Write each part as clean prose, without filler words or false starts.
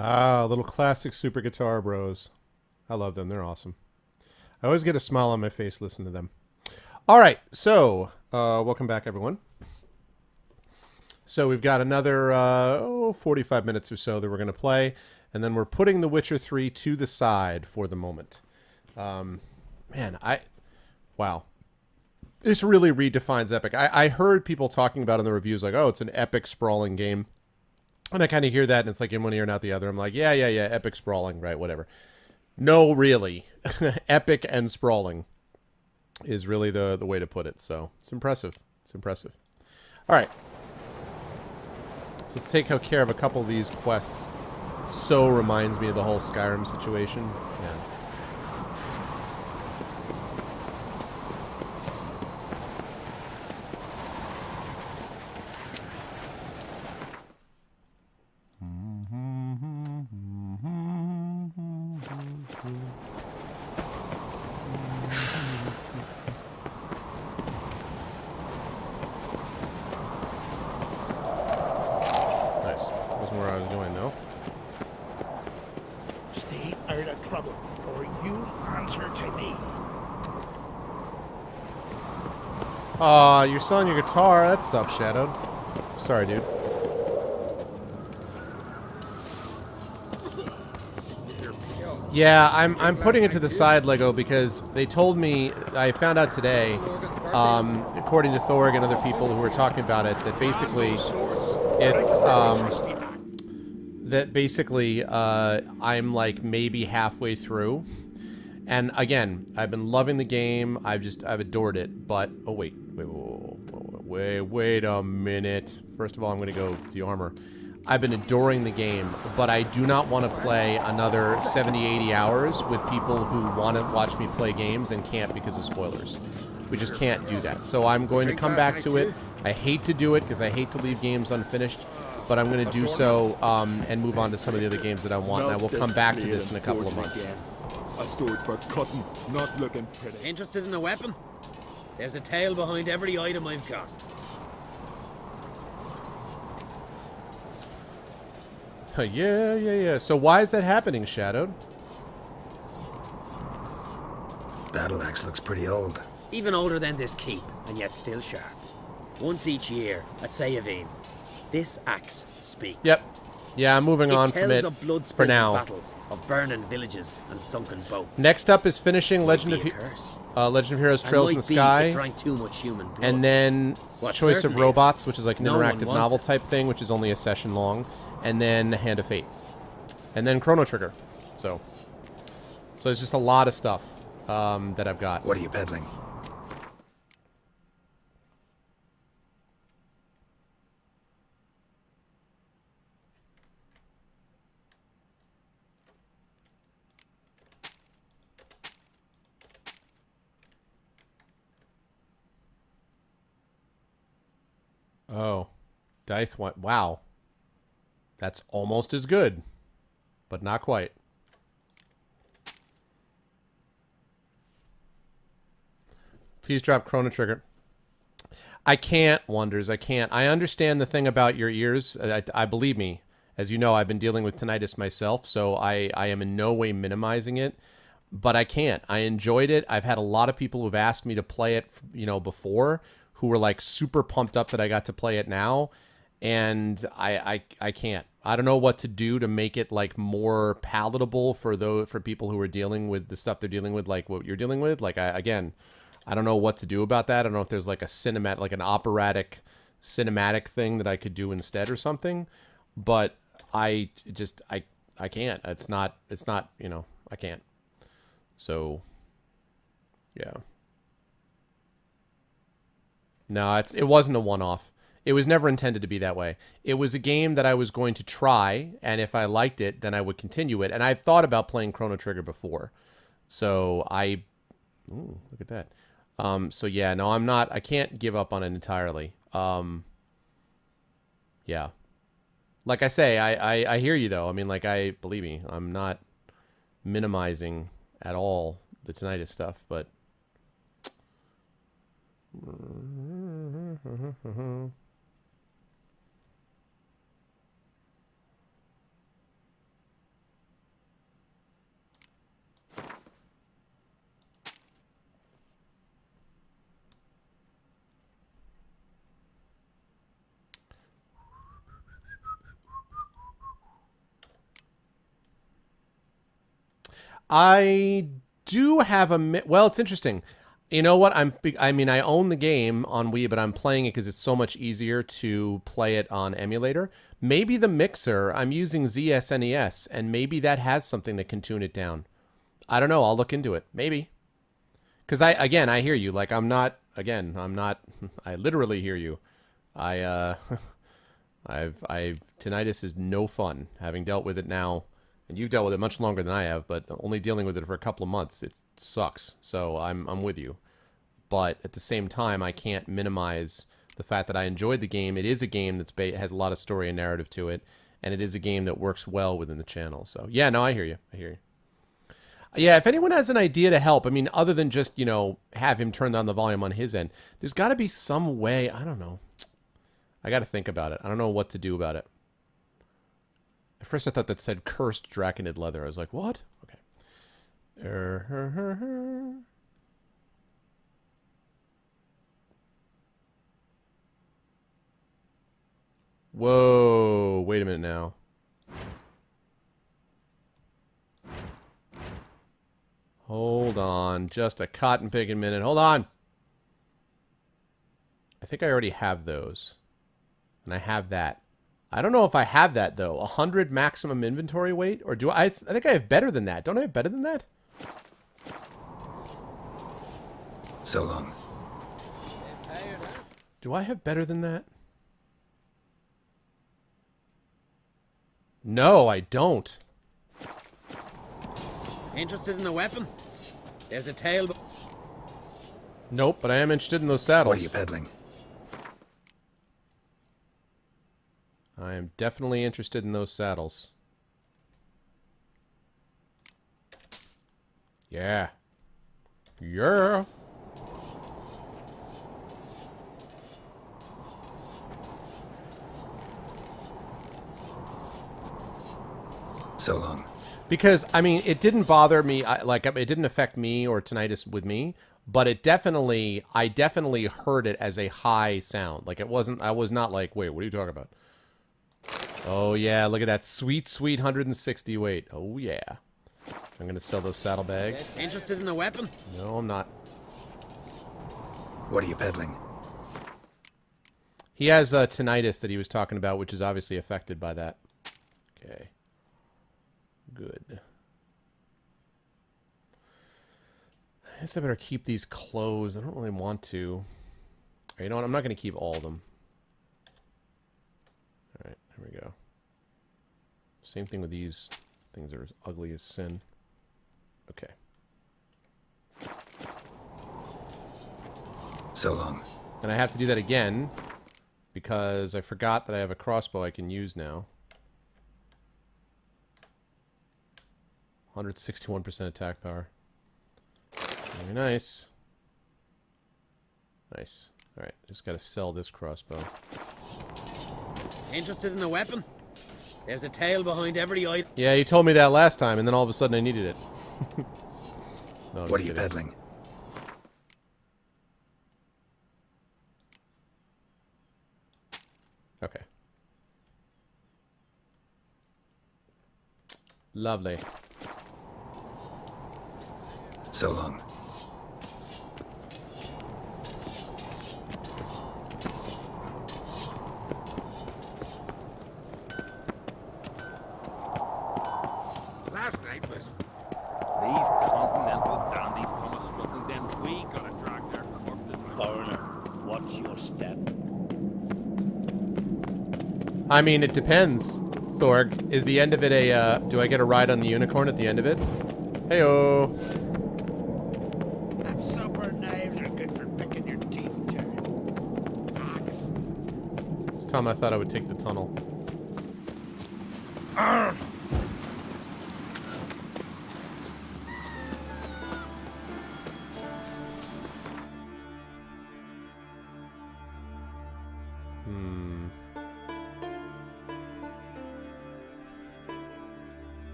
Ah, little classic Super Guitar Bros. I love them. They're awesome. I always get a smile on my face listening to them. All right, so welcome back, everyone. So we've got another 45 minutes or so that we're going to play, and then we're putting The Witcher 3 to the side for the moment. Wow. This really redefines Epic. I heard people talking about in the reviews like, oh, it's an epic sprawling game. And I kind of hear that, and it's like in one ear, not the other. I'm like, yeah, epic sprawling, right, whatever. No, really. Epic and sprawling is really the way to put it. So it's impressive. It's impressive. All right. So let's take care of a couple of these quests. So reminds me of the whole Skyrim situation. Yeah. Nice. Wasn't where I was going, though. Stay out of trouble, or you'll answer to me. Aw, you're selling your guitar. That sucks, Shadowed. Sorry, dude. Yeah, I'm putting it to the side, Lego, because they told me, I found out today, according to Thorg and other people who were talking about it, that basically it's, I'm like maybe halfway through. And again, I've been loving the game. I've adored it. But, oh wait a minute. First of all, I'm going to go to the armor. I've been adoring the game, but I do not want to play another 70, 80 hours with people who want to watch me play games and can't because of spoilers. We just can't do that. So I'm going to come back to it. I hate to do it because I hate to leave games unfinished, but I'm going to do so and move on to some of the other games that I want, and I will come back to this in a couple of months. A sword for cutting, not looking pretty. Interested in a weapon? There's a tale behind every item I've got. Yeah. So why is that happening, Shadowed? Battle axe looks pretty old. Even older than this keep, and yet still sharp. Once each year, at Sayavine, this axe speaks. Yep. Yeah, I'm moving on It from tells it of blood for now. battles, of burning villages and sunken boats. Next up is finishing Legend of Heroes Trails in the Sky, It drank too much human blood. and then What Choice of certainly Robots, is. which is like an No one interactive wants novel it. type thing, which is only a session long, and then Hand of Fate, and then Chrono Trigger. So it's just a lot of stuff that I've got. What are you peddling? Oh, Dyth went. Wow, that's almost as good, but not quite. Please drop Chrono Trigger. I can't, Wonders. I can't. I understand the thing about your ears. I believe me. As you know, I've been dealing with tinnitus myself, so I am in no way minimizing it. But I can't. I enjoyed it. I've had a lot of people who've asked me to play it, before, who were like super pumped up that I got to play it now, and I can't. I don't know what to do to make it like more palatable for people who are dealing with the stuff they're dealing with, like what you're dealing with. Like I don't know what to do about that. I don't know if there's like a cinematic, like an operatic cinematic thing that I could do instead or something. But I can't. It's not, I can't. So, yeah. No, it wasn't a one-off. It was never intended to be that way. It was a game that I was going to try, and if I liked it, then I would continue it. And I've thought about playing Chrono Trigger before. So ooh, look at that. So yeah, no, I can't give up on it entirely. Yeah. Like I say, I hear you though. I mean, believe me, I'm not minimizing at all the tinnitus stuff, but I do have well, it's interesting. You know what? I mean, I own the game on Wii, but I'm playing it because it's so much easier to play it on emulator. Maybe the mixer, I'm using ZSNES, and maybe that has something that can tune it down. I don't know. I'll look into it. Maybe. Because I hear you. Like, I literally hear you. Tinnitus is no fun, having dealt with it now. And you've dealt with it much longer than I have, but only dealing with it for a couple of months, it sucks. So I'm with you. But at the same time, I can't minimize the fact that I enjoyed the game. It is a game that's has a lot of story and narrative to it, and it is a game that works well within the channel. So yeah, no, I hear you. Yeah, if anyone has an idea to help, I mean, other than just, have him turn down the volume on his end, there's got to be some way. I don't know. I got to think about it. I don't know what to do about it. At first I thought that said cursed Draconid leather. I was like, what? Okay. Whoa, wait a minute now. Hold on, just a cotton picking minute. Hold on. I think I already have those. And I have that. I don't know if I have that, though. 100 maximum inventory weight? Or do I? I think I have better than that. Don't I have better than that? So long. Do I have better than that? No, I don't. Interested in a weapon? There's a tail. Nope, but I am interested in those saddles. What are you peddling? I am definitely interested in those saddles. Yeah. Yeah. So long. Because, I mean, it didn't bother me, it didn't affect me or tinnitus with me, but I definitely heard it as a high sound. Like, I was not like, wait, what are you talking about? Oh, yeah, look at that sweet, sweet 160 weight. Oh, yeah. I'm going to sell those saddlebags. Interested in a weapon? No, I'm not. What are you peddling? He has tinnitus that he was talking about, which is obviously affected by that. Okay. Good. I guess I better keep these clothes. I don't really want to. You know what? I'm not going to keep all of them. Alright, there we go. Same thing with these. Things are as ugly as sin. Okay. So long. And I have to do that again because I forgot that I have a crossbow I can use now. 161% attack power. Very nice. Nice. Alright, just gotta sell this crossbow. Interested in a weapon? There's a tail behind every item. Yeah, you told me that last time, and then all of a sudden I needed it. No, I'm What are just you kidding. peddling? Okay. Lovely. So long. Last night was... These continental dandies come a strutting, then we gotta drag their corpses. Foreigner, watch your step. I mean, it depends. Thorg, is the end of it a, do I get a ride on the unicorn at the end of it? Heyo. And supper knives are good for picking your teeth, Jerry. Axe. This time I thought I would take the tunnel.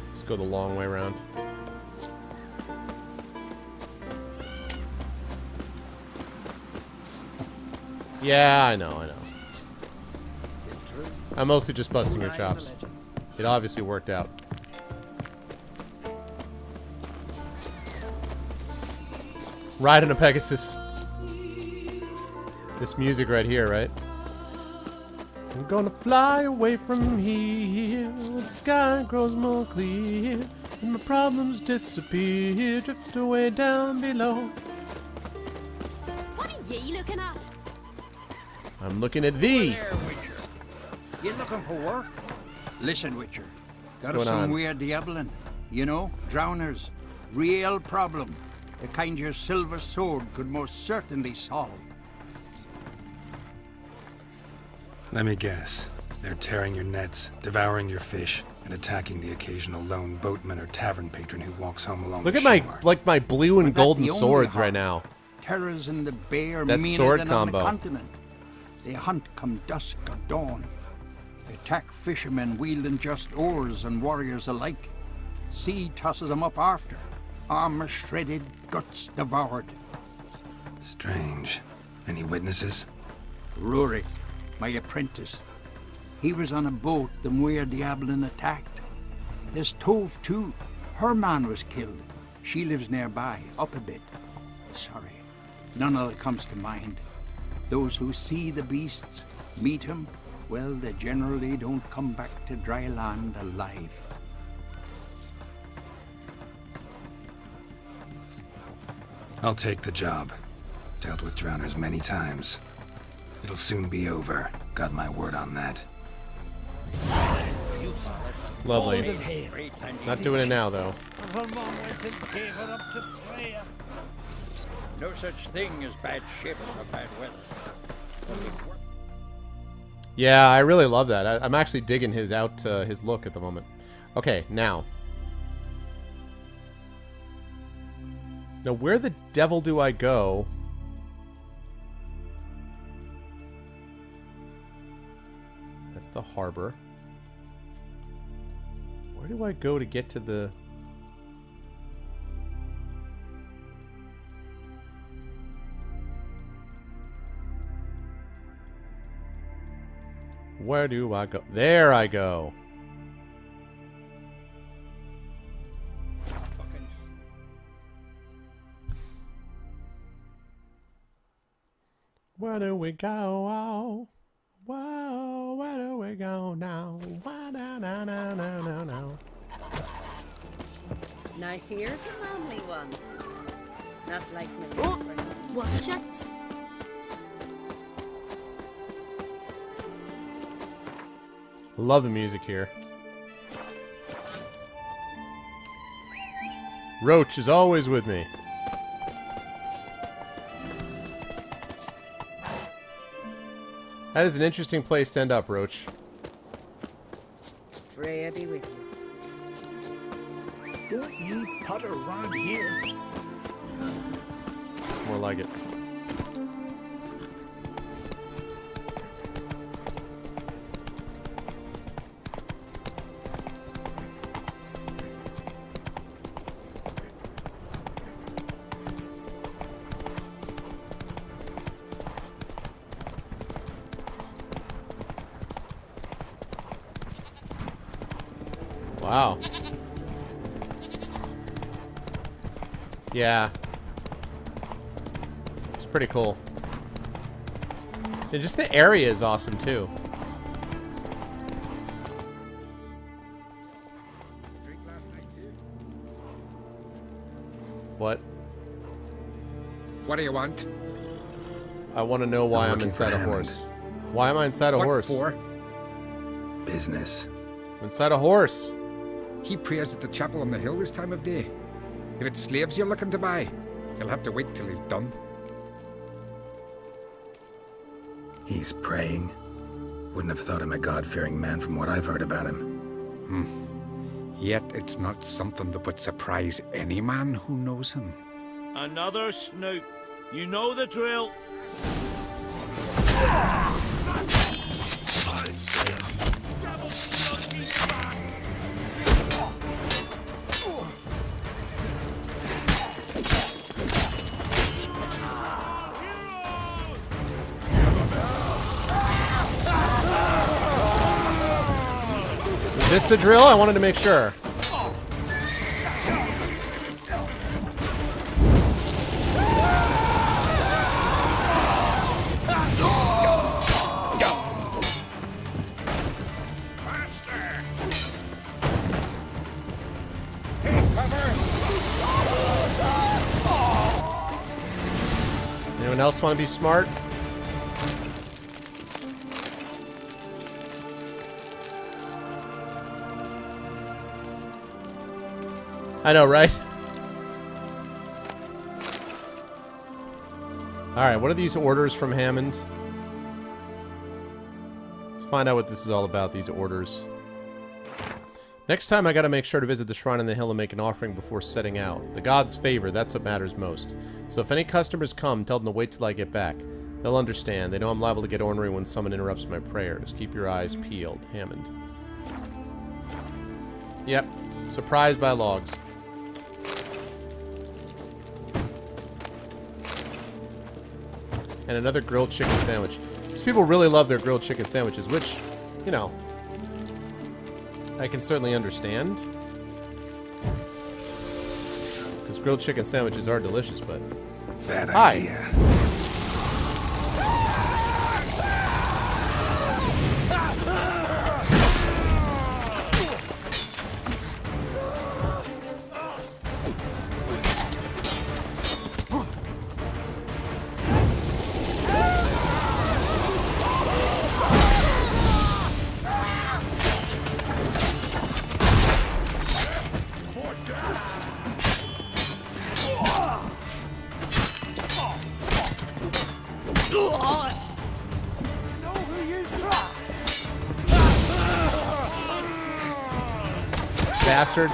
Let's go the long way around. Yeah, I know. I'm mostly just busting your chops. It obviously worked out. Riding a Pegasus. This music right here, right? I'm gonna fly away from here. The sky grows more clear, and my problems disappear. Drift away down below. What are ye looking at? I'm looking at thee. There, Witcher. You looking for work? Listen, Witcher. Got What's us going some on? weird diabling. You know, drowners. Real problem. The kind your silver sword could most certainly solve. Let me guess. They're tearing your nets, devouring your fish, and attacking the occasional lone boatman or tavern patron who walks home along Look the at my shore. my blue and But that's golden the only swords harm. right now. Terrors in the bay are That meaner sword than combo. on the continent. They hunt come dusk or dawn. They attack fishermen wielding just oars and warriors alike. Sea tosses them up after. Armor shredded, guts devoured. Strange. Any witnesses? Rurik, my apprentice. He was on a boat the Muir Diablin attacked. There's Tove too. Her man was killed. She lives nearby, up a bit. Sorry, none of it comes to mind. Those who see the beasts, meet him, well, they generally don't come back to dry land alive. I'll take the job. Dealt with drowners many times. It'll soon be over. Got my word on that. Lovely. Not doing it now, though. Her mom went and gave her up to Freya. No such thing as bad ships or bad weather. Yeah, I really love that. I'm actually digging his his look at the moment. Okay, now. Now, where the devil do I go? That's the harbor. Where do I go to get to the... Where do I go? There I go. Where do we go? Whoa, where do we go now? Why, no, no, no, no, no, no. Now here's a manly one. Not like my friend. Watch it. Love the music here. Roach is always with me. That is an interesting place to end up, Roach. Freya be with you. Don't you putter around here. More like it. Wow. Yeah. It's pretty cool. And just the area is awesome too. What? What do you want? I want to know why I'm looking inside for a Hammond. horse. Why am I inside a What horse? for? Business. I'm inside a horse. He prays at the chapel on the hill this time of day. If it's slaves you're looking to buy, you'll have to wait till he's done. He's praying. Wouldn't have thought him a God-fearing man from what I've heard about him. Yet it's not something that would surprise any man who knows him. Another snoop. You know the drill. this the drill? I wanted to make sure. Anyone else want to be smart? I know, right? Alright, what are these orders from Hammond? Let's find out what this is all about, these orders. Next time I gotta make sure to visit the Shrine on the Hill and make an offering before setting out. The gods' favor, that's what matters most. So if any customers come, tell them to wait till I get back. They'll understand. They know I'm liable to get ornery when someone interrupts my prayers. Keep your eyes peeled. Hammond. Yep. Surprised by logs. And another grilled chicken sandwich. These people really love their grilled chicken sandwiches, which, you know, I can certainly understand. Because grilled chicken sandwiches are delicious, but... Bad idea. Bastard.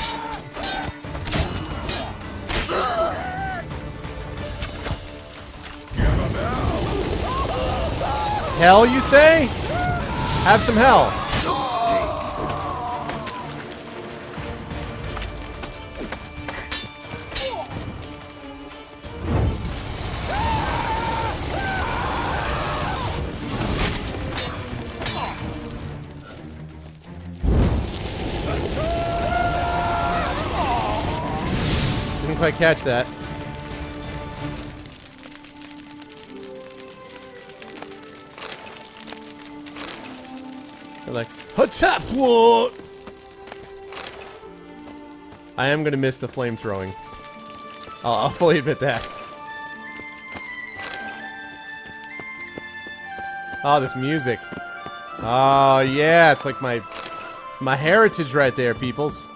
Hell, you say? Have some hell. Didn't quite catch that. They're like, "Hatap what?" I am gonna miss the flame throwing. I'll fully admit that. Oh, this music. Oh yeah, it's like my heritage right there, peoples.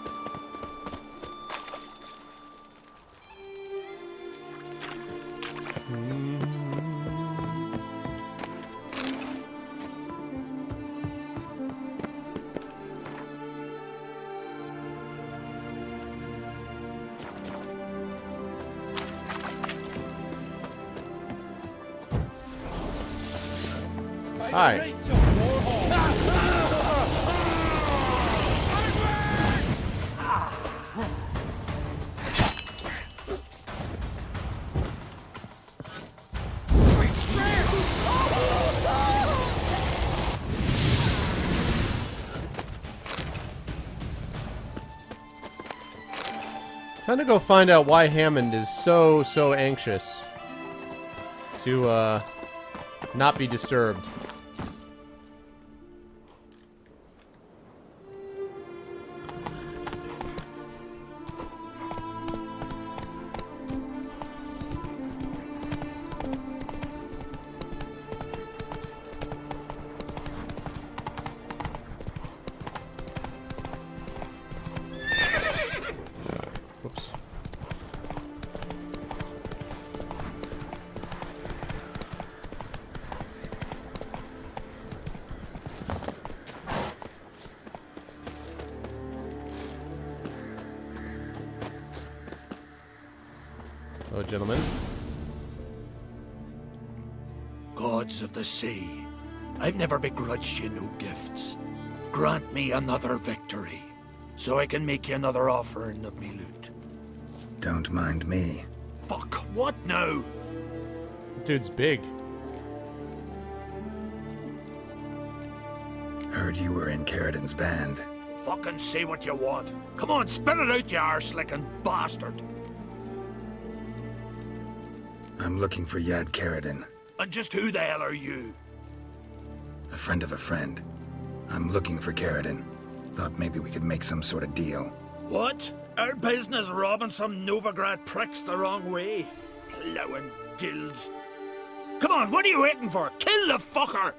Hi. Time to go find out why Hammond is so anxious to not be disturbed. Whoops. Hello, gentlemen. Gods of the sea, I've never begrudged you no gifts. Grant me another victory, so I can make you another offering of me loot. Don't mind me. Fuck, what now? Dude's big. Heard you were in Caridin's band. Fucking say what you want. Come on, spit it out, you arse-licking bastard. I'm looking for Yad Karadin, And just who the hell are you? a friend of a friend. I'm looking for Karadin. Thought maybe we could make some sort of deal. What? Our business robbing some Novigrad pricks the wrong way? Plowing guilds. Come on, what are you waiting for? Kill the fucker!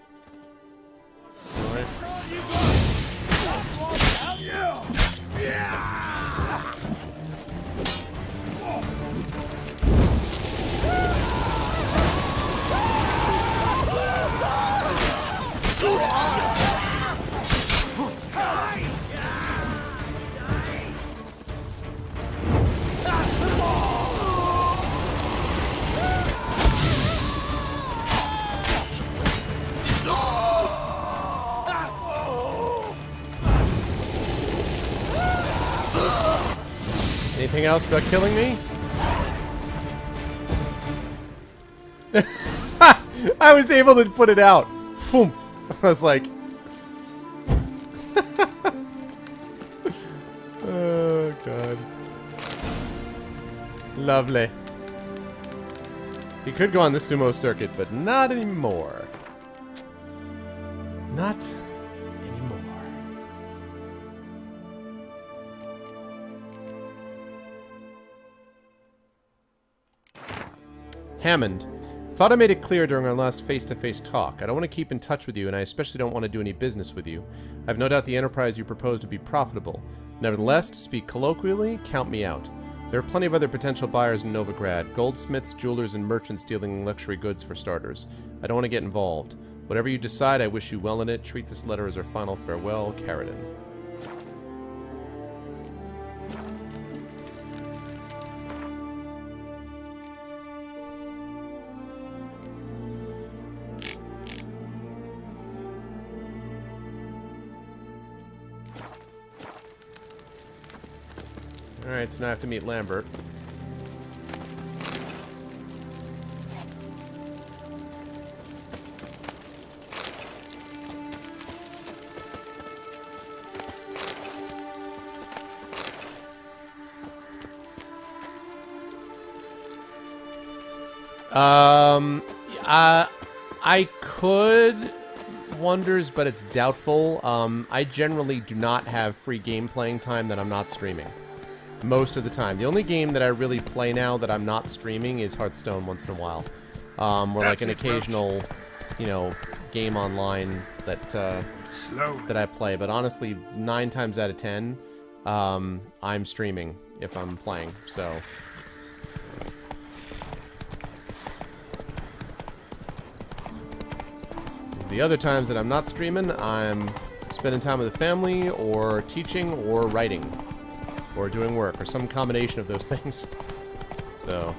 Anything else about killing me? I was able to put it out. Foomp. I was like... oh, God. Lovely. He could go on the sumo circuit, but not anymore. Not anymore. Hammond. Thought I made it clear during our last face-to-face talk. I don't want to keep in touch with you, and I especially don't want to do any business with you. I have no doubt the enterprise you propose to be profitable. Nevertheless, to speak colloquially, count me out. There are plenty of other potential buyers in Novigrad. Goldsmiths, jewelers, and merchants dealing luxury goods for starters. I don't want to get involved. Whatever you decide, I wish you well in it. Treat this letter as our final farewell, Karadin. Alright, so now I have to meet Lambert. I could wonders, but it's doubtful. I generally do not have free game playing time that I'm not streaming. Most of the time. The only game that I really play now that I'm not streaming is Hearthstone once in a while. Or like an occasional, you know, game online that that I play. But honestly, 9 times out of 10, I'm streaming if I'm playing. So the other times that I'm not streaming, I'm spending time with the family, or teaching, or writing, or doing work, or some combination of those things. So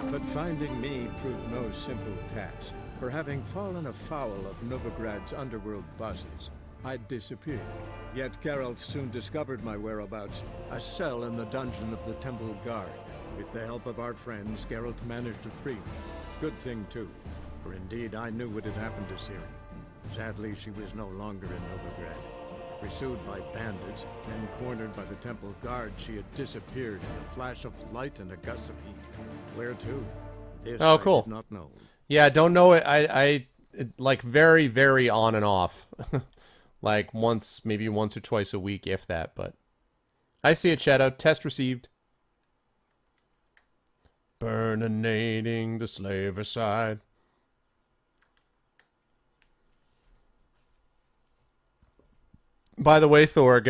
But finding me proved no simple task. For having fallen afoul of Novigrad's underworld bosses, I'd disappeared. Yet Geralt soon discovered my whereabouts, a cell in the dungeon of the Temple Guard. With the help of our friends, Geralt managed to free me. Good thing too, for indeed I knew what had happened to Ciri. Sadly, she was no longer in Novigrad. Pursued by bandits, then cornered by the Temple Guard, she had disappeared in a flash of light and a gust of heat. Where to? This oh, I cool. did not know. Yeah, don't know it. I like very, very on and off. Like maybe once or twice a week, if that. But I see it, Shadow. Test received. Burninating the slaver side. By the way, Thorg,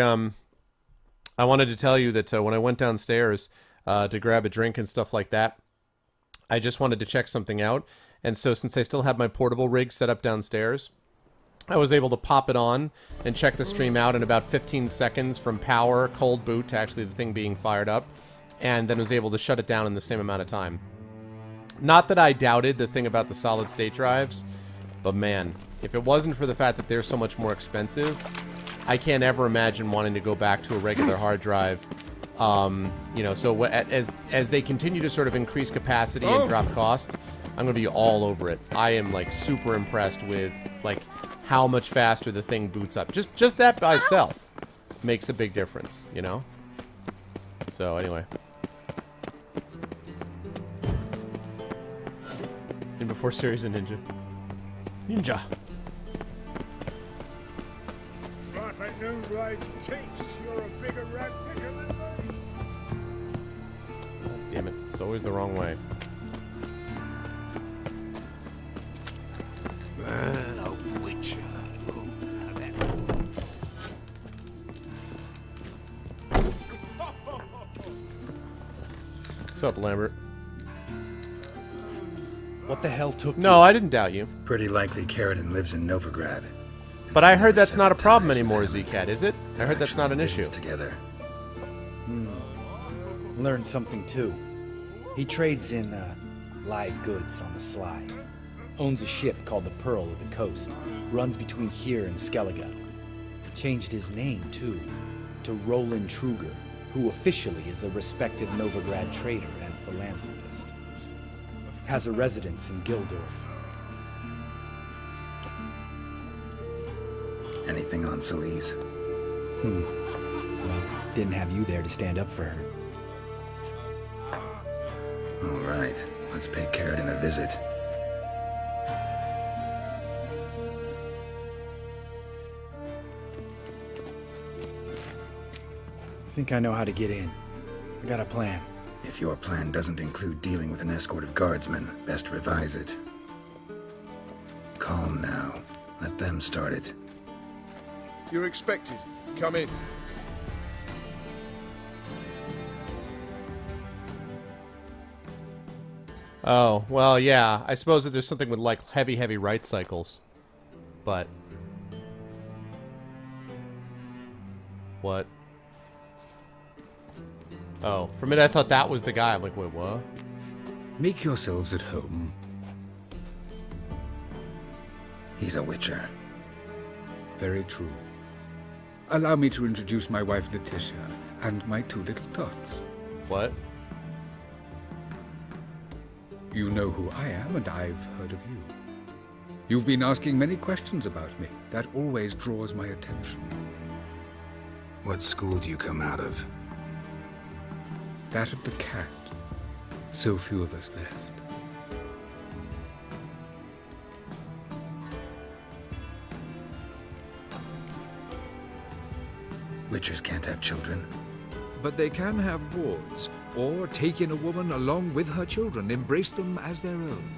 I wanted to tell you that when I went downstairs to grab a drink and stuff like that, I just wanted to check something out. And so since I still have my portable rig set up downstairs, I was able to pop it on and check the stream out in about 15 seconds from power, cold boot, to actually the thing being fired up. and then was able to shut it down in the same amount of time. Not that I doubted the thing about the solid-state drives, but man, if it wasn't for the fact that they're so much more expensive, I can't ever imagine wanting to go back to a regular hard drive. You know, so as they continue to sort of increase capacity and drop cost, I'm gonna be all over it. I am like super impressed with like how much faster the thing boots up. Just that by itself makes a big difference, you know? So anyway. And before series of Ninja. Ninja. Slap at noon rides cheeks. You're a bigger rat picker than me. Damn it. It's always the wrong way. A witcher. What's up, Lambert? What the hell took you? No, I didn't doubt you. Pretty likely Carradine lives in Novigrad. But I heard that's not a problem anymore, Zcat, is it? I heard that's not an issue. Together. Learned something too. He trades in live goods on the sly. Owns a ship called the Pearl of the Coast. Runs between here and Skellige. Changed his name too, to Roland Truger, who officially is a respected Novigrad trader and philanthropist. Has a residence in Gildorf. Anything on Celise? Well, didn't have you there to stand up for her. All right, let's pay Carradine a visit. I think I know how to get in. I got a plan. If your plan doesn't include dealing with an escort of guardsmen, best revise it. Calm now. Let them start it. You're expected. Come in. Oh, well, yeah. I suppose that there's something with, like, heavy write cycles. But... What? Oh, for a minute I thought that was the guy. I'm like, wait, what? Make yourselves at home. He's a witcher. Very true. Allow me to introduce my wife, Letitia, and my two little tots. What? You know who I am, and I've heard of you. You've been asking many questions about me. That always draws my attention. What school do you come out of? That of the cat. So few of us left. Witchers can't have children. But they can have wards, or take in a woman along with her children, embrace them as their own.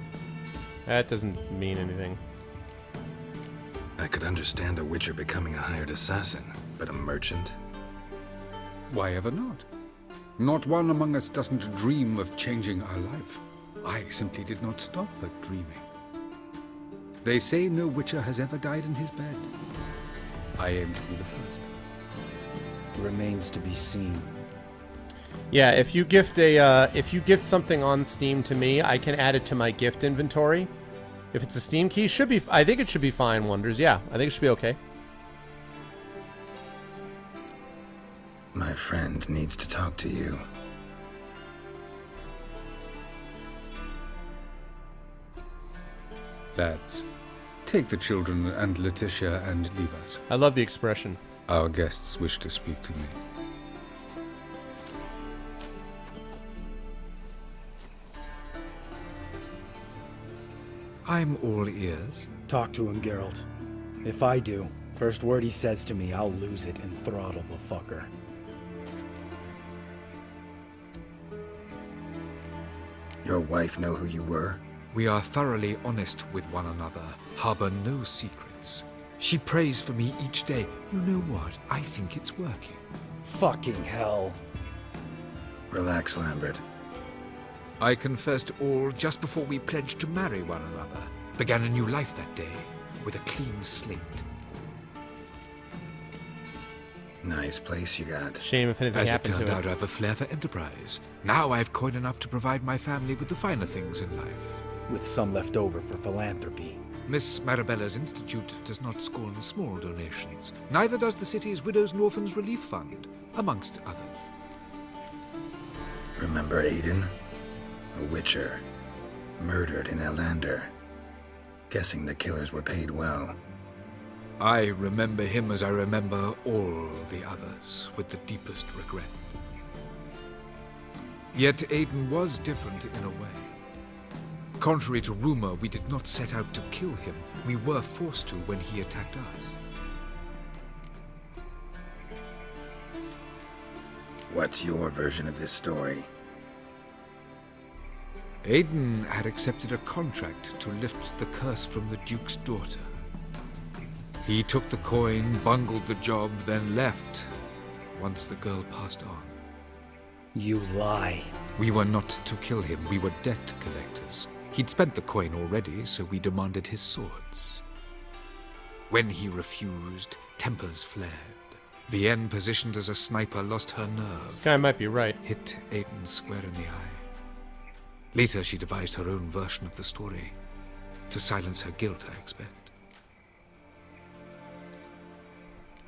That doesn't mean anything. I could understand a witcher becoming a hired assassin, but a merchant? Why ever not? Not one among us doesn't dream of changing our life. I simply did not stop at dreaming. They say no witcher has ever died in his bed. I aim to be the first. Remains to be seen. Yeah, if you gift something on Steam to me, I can add it to my gift inventory. If it's a Steam key, I think it should be fine, Wonders. Yeah, I think it should be okay. My friend needs to talk to you. Lads, take the children and Letitia and leave us. I love the expression. Our guests wish to speak to me. I'm all ears. Talk to him, Geralt. If I do, first word he says to me, I'll lose it and throttle the fucker. Your wife know who you were? We are thoroughly honest with one another, harbor no secrets. She prays for me each day. You know what? I think it's working. Fucking hell. Relax, Lambert. I confessed all just before we pledged to marry one another. Began a new life that day, with a clean slate. Nice place you got. Shame if anything As it happened turned to out, it. I have a flair for enterprise. Now I have coin enough to provide my family with the finer things in life. With some left over for philanthropy. Miss Marabella's institute does not scorn small donations. Neither does the city's Widows and Orphans Relief Fund, amongst others. Remember Aiden? A witcher. Murdered in Elander. Guessing the killers were paid well. I remember him as I remember all the others, with the deepest regret. Yet Aiden was different in a way. Contrary to rumor, we did not set out to kill him. We were forced to when he attacked us. What's your version of this story? Aiden had accepted a contract to lift the curse from the Duke's daughter. He took the coin, bungled the job, then left once the girl passed on. You lie. We were not to kill him, we were debt collectors. He'd spent the coin already, so we demanded his swords. When he refused, tempers flared. Vienne, positioned as a sniper, lost her nerve. This guy might be right. Hit Aiden square in the eye. Later, she devised her own version of the story. To silence her guilt, I expect.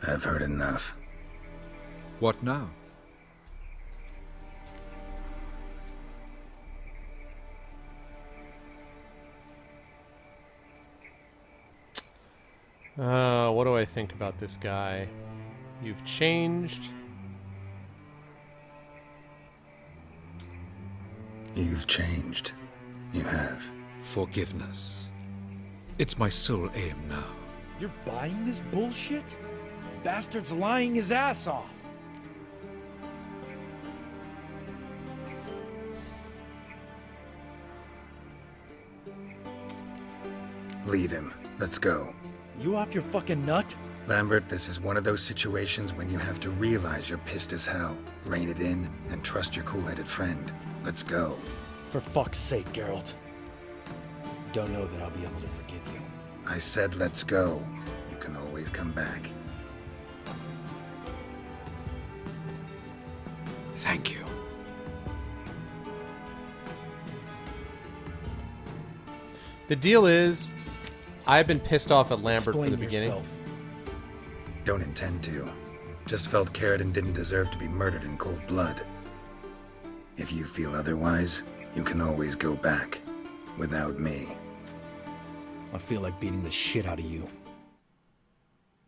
I've heard enough. What now? What do I think about this guy? You've changed. You've changed. You have. Forgiveness. It's my sole aim now. You're buying this bullshit? Bastard's lying his ass off. Leave him. Let's go. You off your fucking nut? Lambert, this is one of those situations when you have to realize you're pissed as hell, rein it in, and trust your cool-headed friend. Let's go. For fuck's sake, Geralt. Don't know that I'll be able to forgive you. I said let's go. You can always come back. Thank you. The deal is, I've been pissed off at Lambert Explain from the beginning. yourself. Don't intend to. Just felt Carradine didn't deserve to be murdered in cold blood. If you feel otherwise, you can always go back. Without me. I feel like beating the shit out of you.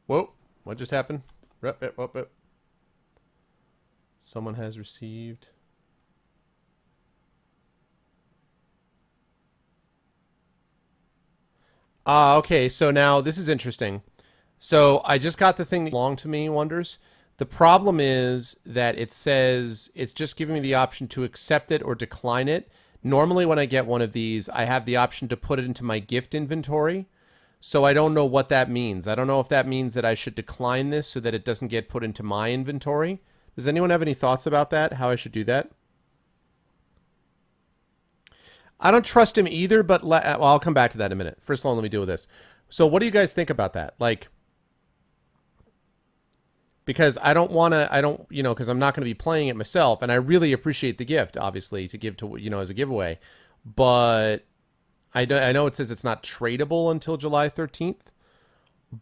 Whoa, what just happened? Someone has received. Okay, so now this is interesting. So I just got the thing that belonged to me, Wonders. The problem is that it says it's just giving me the option to accept it or decline it. Normally when I get one of these, I have the option to put it into my gift inventory. So I don't know what that means. I don't know if that means that I should decline this so that it doesn't get put into my inventory. Does anyone have any thoughts about that? How I should do that? I don't trust him either, but well, I'll come back to that in a minute. First of all, let me deal with this. So what do you guys think about that? Like, because I don't want to, because I'm not going to be playing it myself, and I really appreciate the gift, obviously, to give to, as a giveaway, but I know it says it's not tradable until July 13th,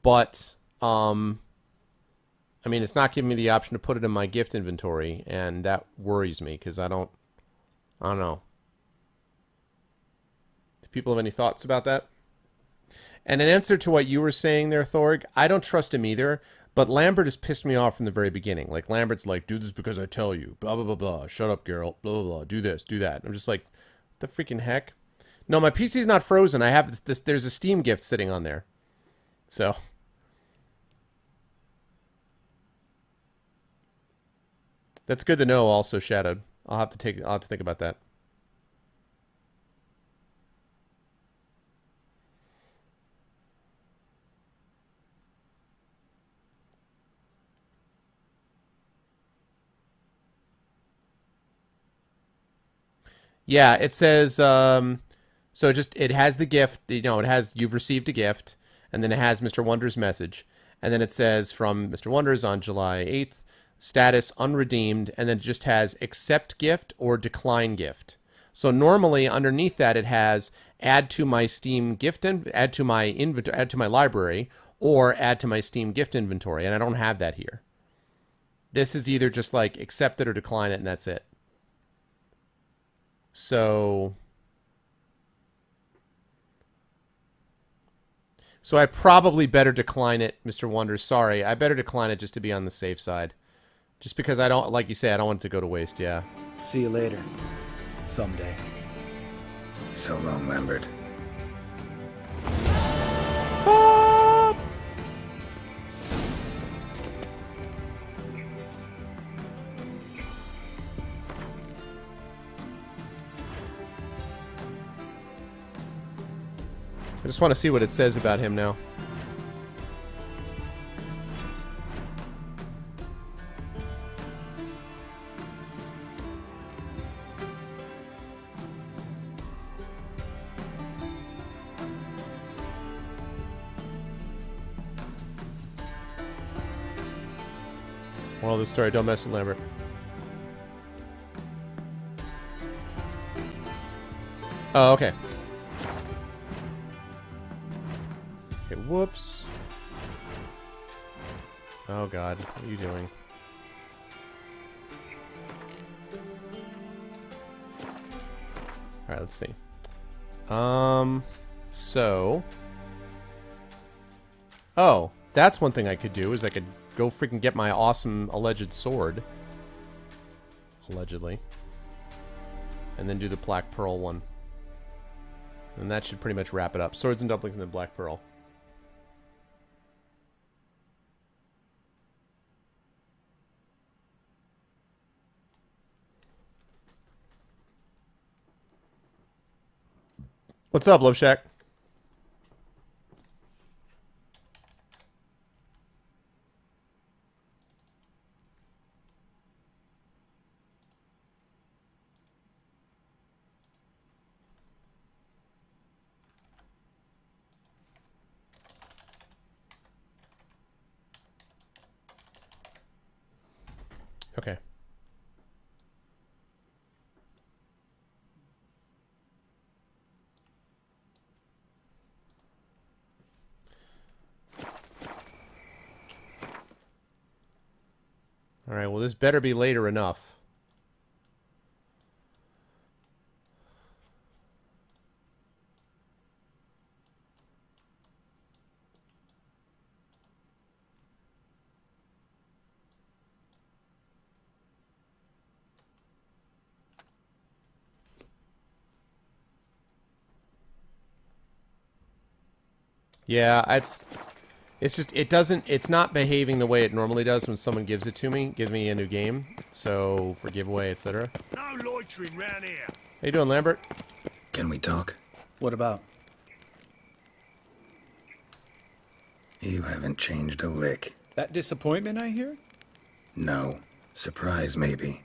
but, I mean, it's not giving me the option to put it in my gift inventory, and that worries me, because I don't know. Do people have any thoughts about that? And in answer to what you were saying there, Thorg, I don't trust him either. But Lambert has pissed me off from the very beginning. Like, Lambert's like, do this because I tell you. Blah, blah, blah, blah. Shut up, Geralt. Blah, blah, blah. Do this, do that. I'm just like, what the freaking heck? No, my PC's not frozen. I have this. There's a Steam gift sitting on there. So. That's good to know also, Shadowed. I'll have to think about that. Yeah, it says, so it has the gift, it has, you've received a gift, and then it has Mr. Wonder's message. And then it says from Mr. Wonders on July 8th, status unredeemed, and then it just has accept gift or decline gift. So normally underneath that it has add to my Steam gift and add to my inventory, add to my library, or add to my Steam gift inventory, and I don't have that here. This is either just like accept it or decline it, and that's it. So I probably better decline it, Mr. Wonders. Sorry, I better decline it just to be on the safe side. Just because I don't, like you say, I don't want it to go to waste, yeah. See you later. Someday. So long, Lambert. I just want to see what it says about him now. Moral of the story, don't mess with Lambert. Oh, okay. Okay, whoops. Oh god, what are you doing? Alright, let's see. So... Oh, that's one thing I could do, is I could go freaking get my awesome alleged sword. Allegedly. And then do the Black Pearl one. And that should pretty much wrap it up. Swords and dumplings and then Black Pearl. What's up, Love Shack? Okay. All right, well, this better be later enough. Yeah, it's just, it's not behaving the way it normally does when someone gives it to me, gives me a new game. So, for giveaway, etc. No loitering round here. How you doing, Lambert? Can we talk? What about? You haven't changed a lick. That disappointment I hear? No. Surprise, maybe.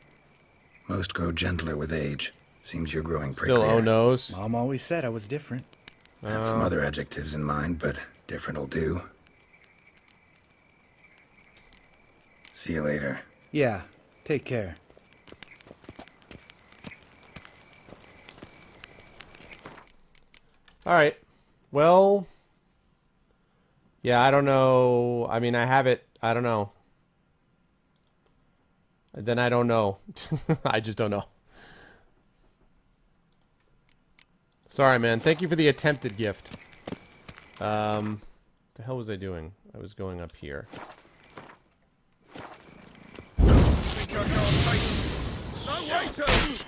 Most grow gentler with age. Seems you're growing Still pricklier. oh no's. Mom always said I was different. Had some other adjectives in mind, but different'll do. See you later. Yeah, take care. Alright. Well... Yeah, I don't know. I mean, I have it. I don't know. Then I don't know. I just don't know. Sorry, man. Thank you for the attempted gift. The hell was I doing? I was going up here. Think I can't take... No waiter!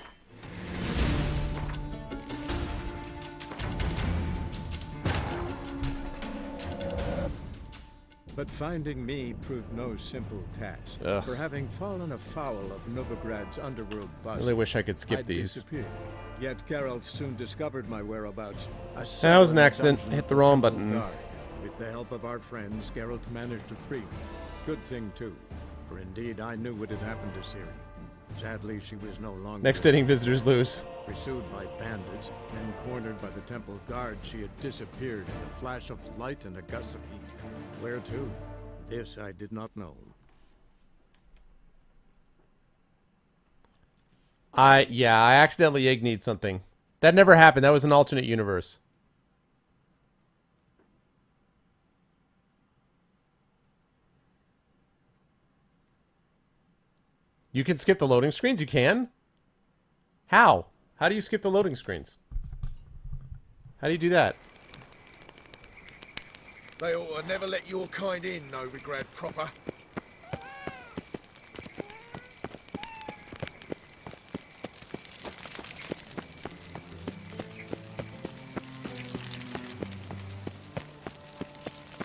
But finding me proved no simple task. Ugh. For having fallen afoul of Novigrad's underworld I bus, really wish I could skip I these. disappeared. Yet Geralt soon discovered my whereabouts. That was an accident. Hit the wrong button. With the help of our friends, Geralt managed to free me. Good thing, too. For indeed, I knew what had happened to Ciri. Sadly, she was no longer... Next inning, visitors lose. Pursued by bandits, then cornered by the temple guard, she had disappeared in a flash of light and a gust of heat. Where to? This I did not know. Yeah, I accidentally ignied something. That never happened. That was an alternate universe. You can skip the loading screens? You can? How? How do you skip the loading screens? How do you do that? They ought to never let your kind in, Novigrad proper.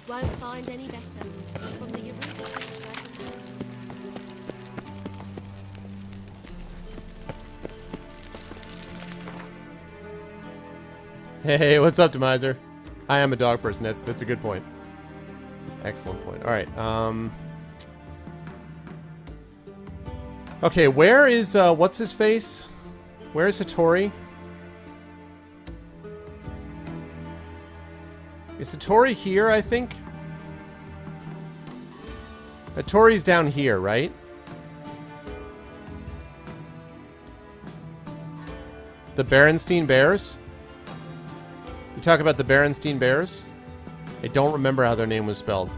Won't find any better. From the Eureka. Hey, what's up, Demiser? I am a dog person. That's a good point. Excellent point. All right. Okay, where is what's his face? Where is Hattori? Is Hattori here? I think. Hattori's down here, right? The Berenstein Bears? You talk about the Berenstein Bears? I don't remember how their name was spelled.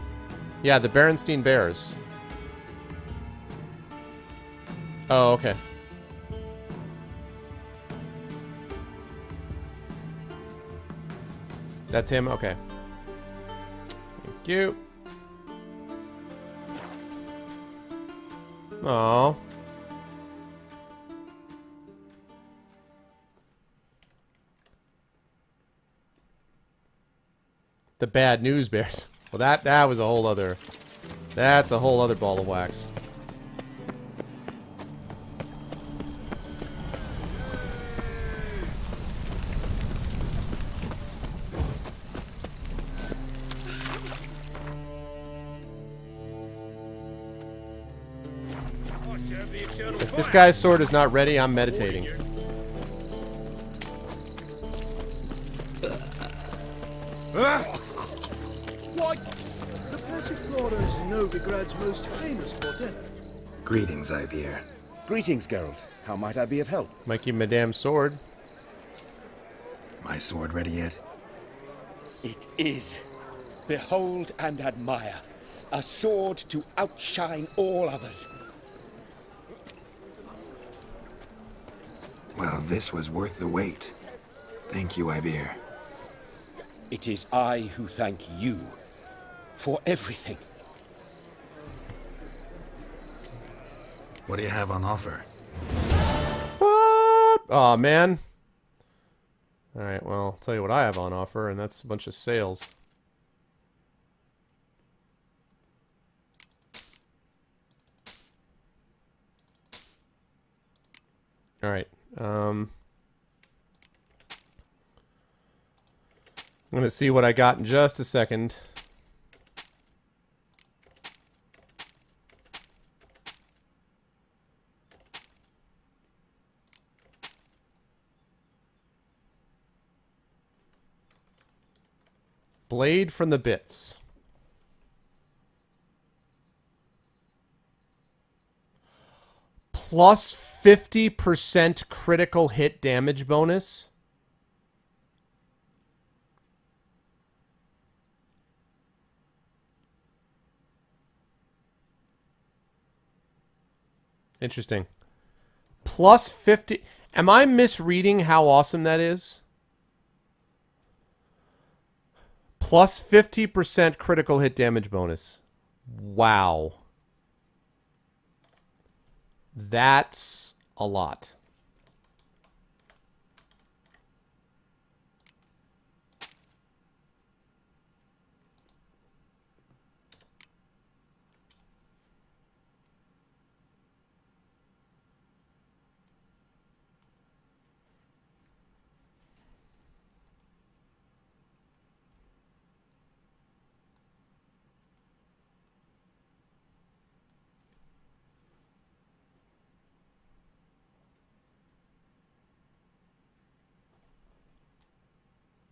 Yeah, the Berenstein Bears. Oh, okay. That's him? Okay. Thank you. Aww. The bad news bears. Well, that was a whole other... That's a whole other ball of wax. If this guy's sword is not ready, I'm meditating. Why, the Passiflora is Novigrad's most famous botanic. Greetings, Ibeer. Greetings, Geralt. How might I be of help? Mikey, Madame Sword. My sword ready yet? It is. Behold and admire. A sword to outshine all others. Well, this was worth the wait. Thank you, Ibeer. It is I who thank you for everything. What do you have on offer? What? Aw, man. Alright, well, I'll tell you what I have on offer, and that's a bunch of sales. Alright, I'm gonna see what I got in just a second. Blade from the Bits. Plus 50% critical hit damage bonus. Interesting. Plus 50. Am I misreading how awesome that is? Plus 50% critical hit damage bonus. Wow. That's a lot.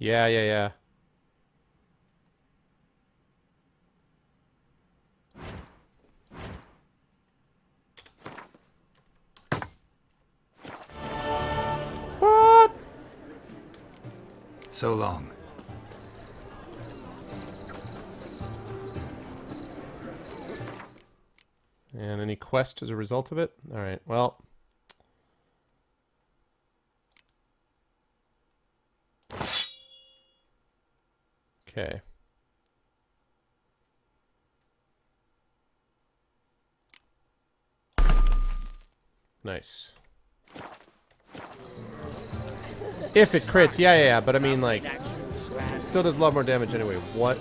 Yeah. So long. And any quest as a result of it? All right, well. Okay. Nice. If it crits, yeah, but I mean, like, it still does a lot more damage anyway. What?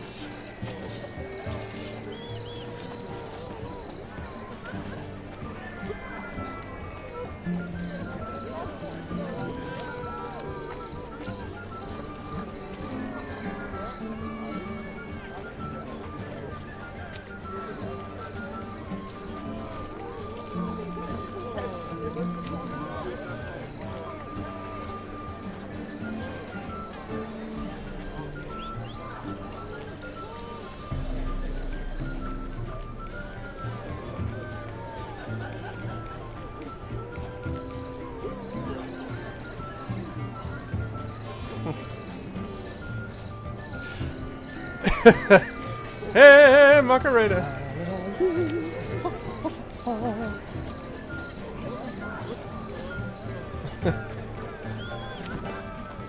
Hey, Macarena.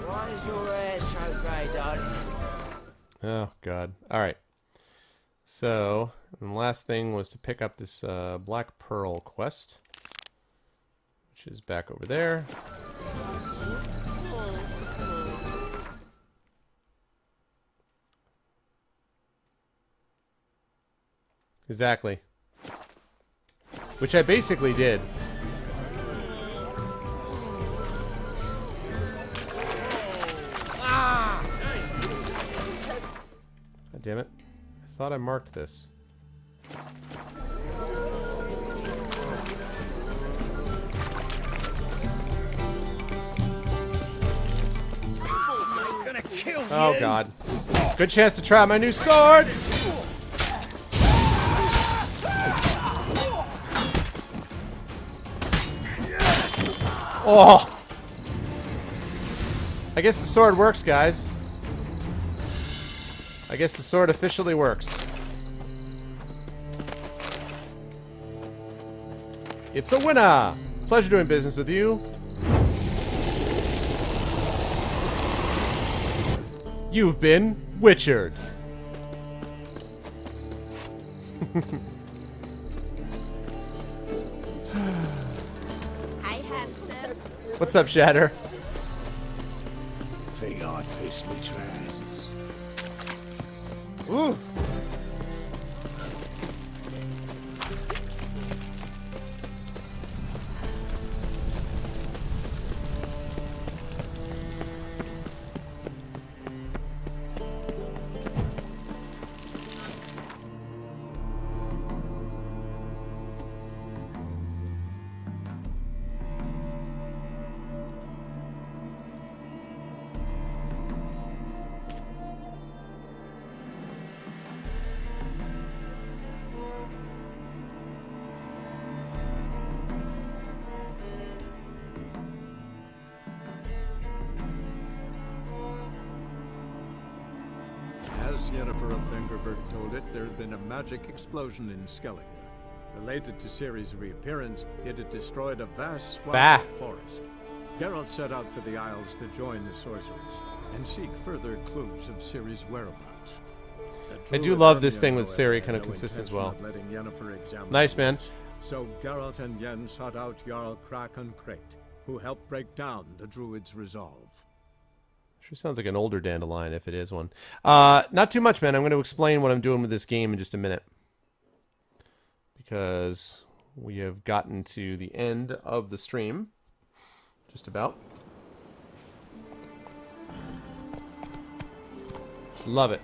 Why is your hair so grey, darling? Oh, God. All right. So, and the last thing was to pick up this Black Pearl quest, which is back over there. Exactly. Which I basically did. Ah! God damn it. I thought I marked this. Oh, God. Good chance to try my new sword! Oh! I guess the sword works, guys. I guess the sword officially works. It's a winner! Pleasure doing business with you. You've been Witchered. Hi, handsome. What's up, Shatter? Think I'd piss me trousers. Ooh. As Yennefer of Vengerberg told it, there had been a magic explosion in Skellige. Related to Ciri's reappearance, it had destroyed a vast swath of forest. Geralt set out for the Isles to join the sorcerers and seek further clues of Ciri's whereabouts. I do love this thing with Ciri, kind of consistent as well. Nice, man. So Geralt and Yen sought out Jarl Krakon Crate, who helped break down the Druid's resolve. Sure sounds like an older Dandelion, if it is one. Not too much, man. I'm going to explain what I'm doing with this game in just a minute. Because we have gotten to the end of the stream. Just about. Love it.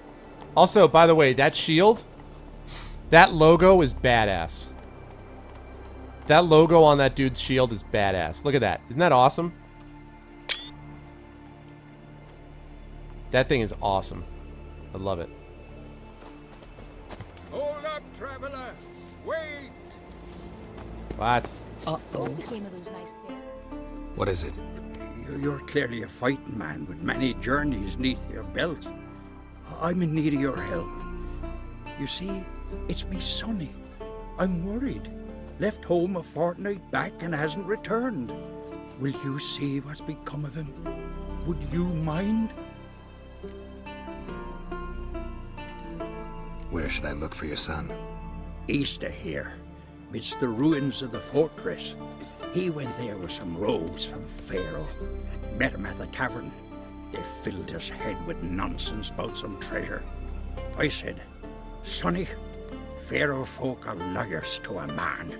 Also, by the way, that shield, that logo is badass. That logo on that dude's shield is badass. Look at that. Isn't that awesome? That thing is awesome. I love it. Hold up, traveler! Wait! What? What became of those nice What is it? You're clearly a fighting man with many journeys neath your belt. I'm in need of your help. You see, it's me Sonny. I'm worried. Left home a fortnight back and hasn't returned. Will you see what's become of him? Would you mind? Where should I look for your son? East of here, midst the ruins of the fortress. He went there with some rogues from Pharaoh. Met him at the tavern. They filled his head with nonsense about some treasure. I said, Sonny, Pharaoh folk are lawyers to a man.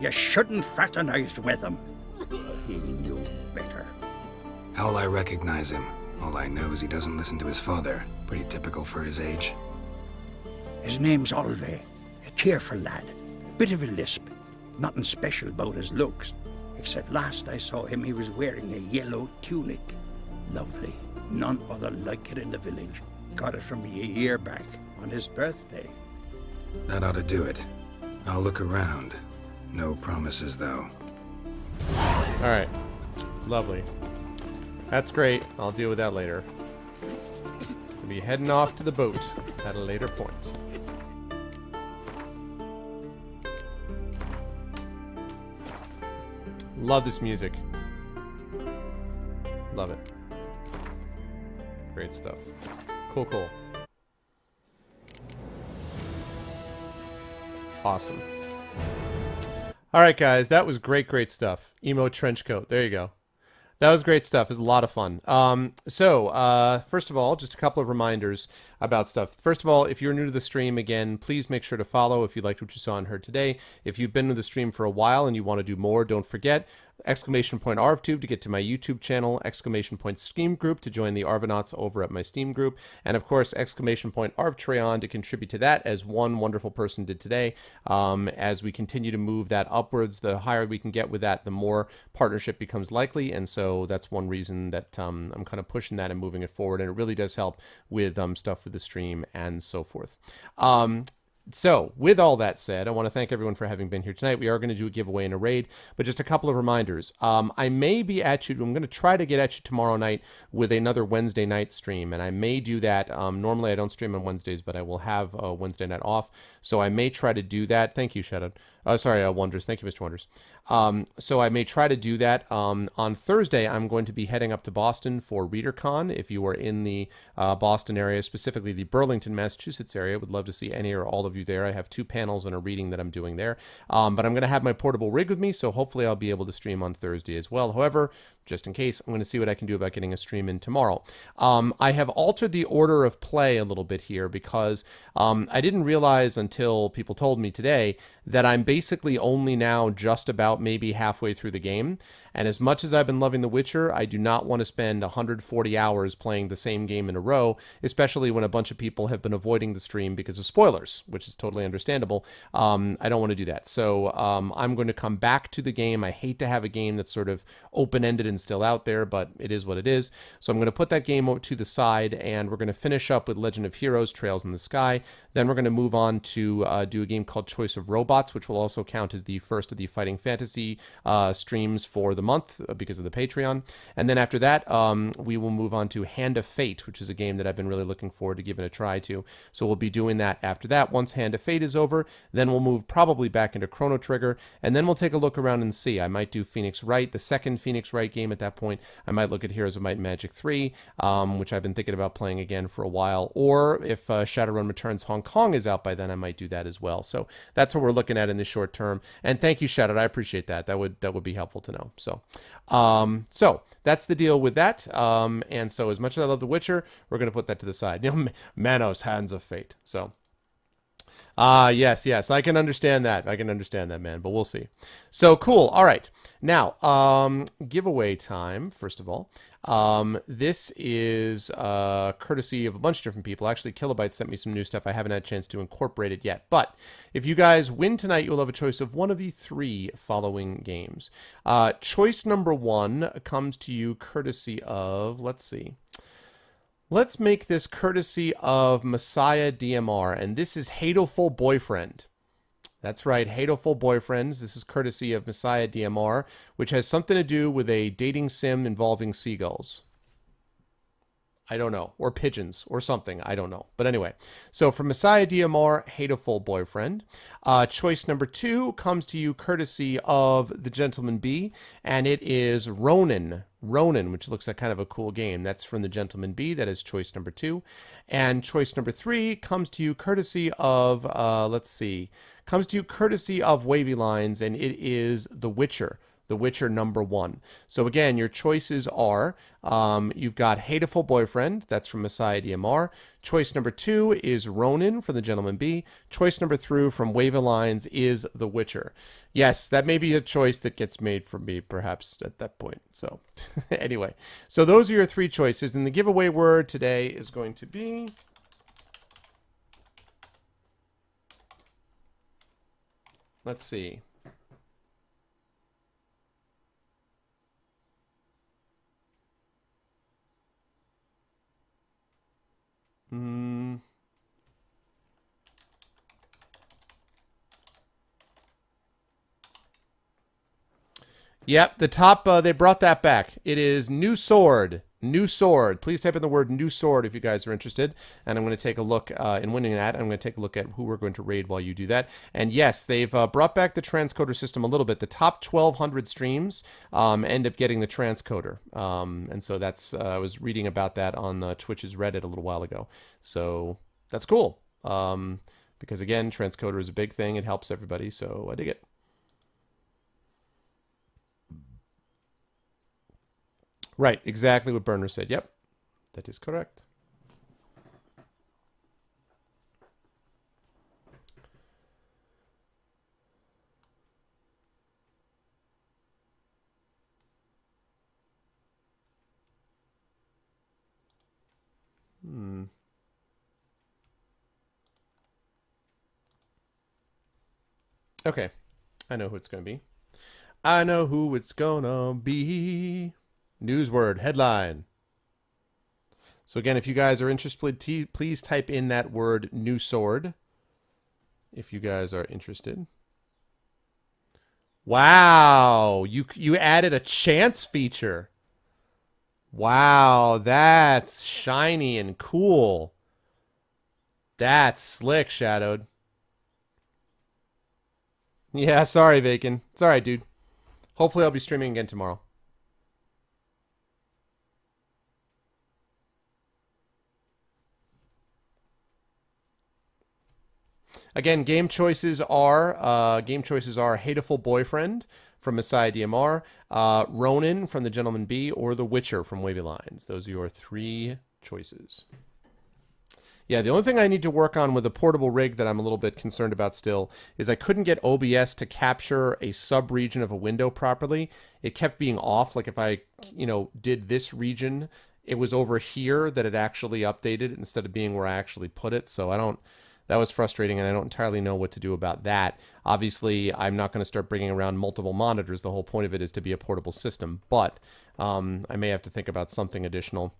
You shouldn't fraternize with them. But he knew better. How'll I recognize him? All I know is he doesn't listen to his father. Pretty typical for his age. His name's Olve, a cheerful lad, a bit of a lisp. Nothing special about his looks, except last I saw him he was wearing a yellow tunic. Lovely, none other like it in the village. Got it from me a year back, on his birthday. That ought to do it. I'll look around. No promises, though. All right. Lovely. That's great. I'll deal with that later. We'll be heading off to the boat at a later point. Love this music. Love it. Great stuff. Cool, cool. Awesome. All right, guys, that was great stuff. Emo trench coat. There you go. That was great stuff. It was a lot of fun. First of all, just a couple of reminders about stuff. First of all, if you're new to the stream, again, please make sure to follow if you liked what you saw and heard today. If you've been to the stream for a while and you want to do more, don't forget, !ArvTube to get to my YouTube channel, !Steam group to join the Arvanauts over at my Steam group, and of course, !ArvTreon to contribute to that, as one wonderful person did today. As we continue to move that upwards, the higher we can get with that, the more partnership becomes likely, and so that's one reason that I'm kind of pushing that and moving it forward, and it really does help with stuff for the stream and so forth. So, with all that said, I want to thank everyone for having been here tonight. We are going to do a giveaway and a raid, but just a couple of reminders. I may be at you, I'm going to try to get at you tomorrow night with another Wednesday night stream, and I may do that. Normally I don't stream on Wednesdays, but I will have Wednesday night off, so I may try to do that. Thank you, Shadow. Wonders. Thank you, Mr. Wonders. So I may try to do that. On Thursday, I'm going to be heading up to Boston for ReaderCon. If you are in the Boston area, specifically the Burlington, Massachusetts area, would love to see any or all of you there. I have 2 panels and a reading that I'm doing there. But I'm going to have my portable rig with me, so hopefully I'll be able to stream on Thursday as well. However, just in case, I'm going to see what I can do about getting a stream in tomorrow. I have altered the order of play a little bit here because I didn't realize until people told me today that I'm basically only now just about maybe halfway through the game. And as much as I've been loving The Witcher, I do not want to spend 140 hours playing the same game in a row, especially when a bunch of people have been avoiding the stream because of spoilers, which is totally understandable. I don't want to do that. So I'm going to come back to the game. I hate to have a game that's sort of open-ended and still out there, but it is what it is. So I'm going to put that game to the side, and we're going to finish up with Legend of Heroes, Trails in the Sky. Then we're going to move on to do a game called Choice of Robots, which will also count as the first of the Fighting Fantasy streams for the month because of the Patreon. And then after that, we will move on to Hand of Fate, which is a game that I've been really looking forward to giving a try to. So we'll be doing that after that. Once Hand of Fate is over, then we'll move probably back into Chrono Trigger, and then we'll take a look around and see. I might do Phoenix Wright, the second Phoenix Wright game at that point. I might look at Heroes of Might and Magic 3, which I've been thinking about playing again for a while. Or if Shadowrun Returns Hong Kong is out by then, I might do that as well. So that's what we're looking at in the short term. And thank you, Shadow. I appreciate that. That would be helpful to know. So that's the deal with that. And so as much as I love The Witcher, we're going to put that to the side. You know, Manos, Hands of Fate. So yes, I can understand that. Man, but we'll see. So cool. All right. Now, giveaway time, first of all. This is courtesy of a bunch of different people. Actually, Kilobyte sent me some new stuff. I haven't had a chance to incorporate it yet. But if you guys win tonight, you'll have a choice of one of the 3 following games. Choice number 1 comes to you courtesy of, let's see. Let's make this courtesy of Messiah DMR, and this is Hateful Boyfriend. That's right, Hateful Boyfriends. This is courtesy of Messiah DMR, which has something to do with a dating sim involving seagulls. I don't know. Or pigeons or something. I don't know. But anyway, so from Messiah DMR, Hateful Boyfriend. Choice number 2 comes to you courtesy of The Gentleman B, and it is Ronin. Ronin, which looks like kind of a cool game. That's from The Gentleman B. That is choice number 2. And choice number 3 comes to you courtesy of, comes to you courtesy of Wavy Lines, and it is The Witcher. The Witcher number 1. So again, your choices are, you've got Hateful Boyfriend, that's from Messiah DMR. Choice number 2 is Ronin from The Gentleman B. Choice number 3 from Wave Lines is The Witcher. Yes, that may be a choice that gets made for me, perhaps, at that point. So anyway, so those are your 3 choices, and the giveaway word today is going to be... Let's see. Yep, the top, they brought that back. It is New Sword. New Sword. Please type in the word New Sword if you guys are interested. And I'm going to take a look in winning that. I'm going to take a look at who we're going to raid while you do that. And yes, they've brought back the transcoder system a little bit. The top 1,200 streams end up getting the transcoder. And so that's, I was reading about that on Twitch's Reddit a little while ago. So that's cool. Because again, transcoder is a big thing. It helps everybody. So I dig it. Right, exactly what Burner said. Yep, that is correct. Okay, I know who it's going to be. I know who it's going to be. Newsword headline. So again, if you guys are interested, please type in that word New Sword. If you guys are interested. Wow, you added a chance feature. Wow, that's shiny and cool. That's slick, Shadowed. Yeah, sorry, Bacon. It's all right, dude. Hopefully I'll be streaming again tomorrow. Again, game choices are Hateful Boyfriend from Messiah DMR, Ronin from The Gentleman B, or The Witcher from Wavy Lines. Those are your 3 choices. Yeah, the only thing I need to work on with the portable rig that I'm a little bit concerned about still is I couldn't get OBS to capture a sub-region of a window properly. It kept being off. Like if I, did this region, it was over here that it actually updated instead of being where I actually put it. So that was frustrating, and I don't entirely know what to do about that. Obviously, I'm not going to start bringing around multiple monitors. The whole point of it is to be a portable system, but I may have to think about something additional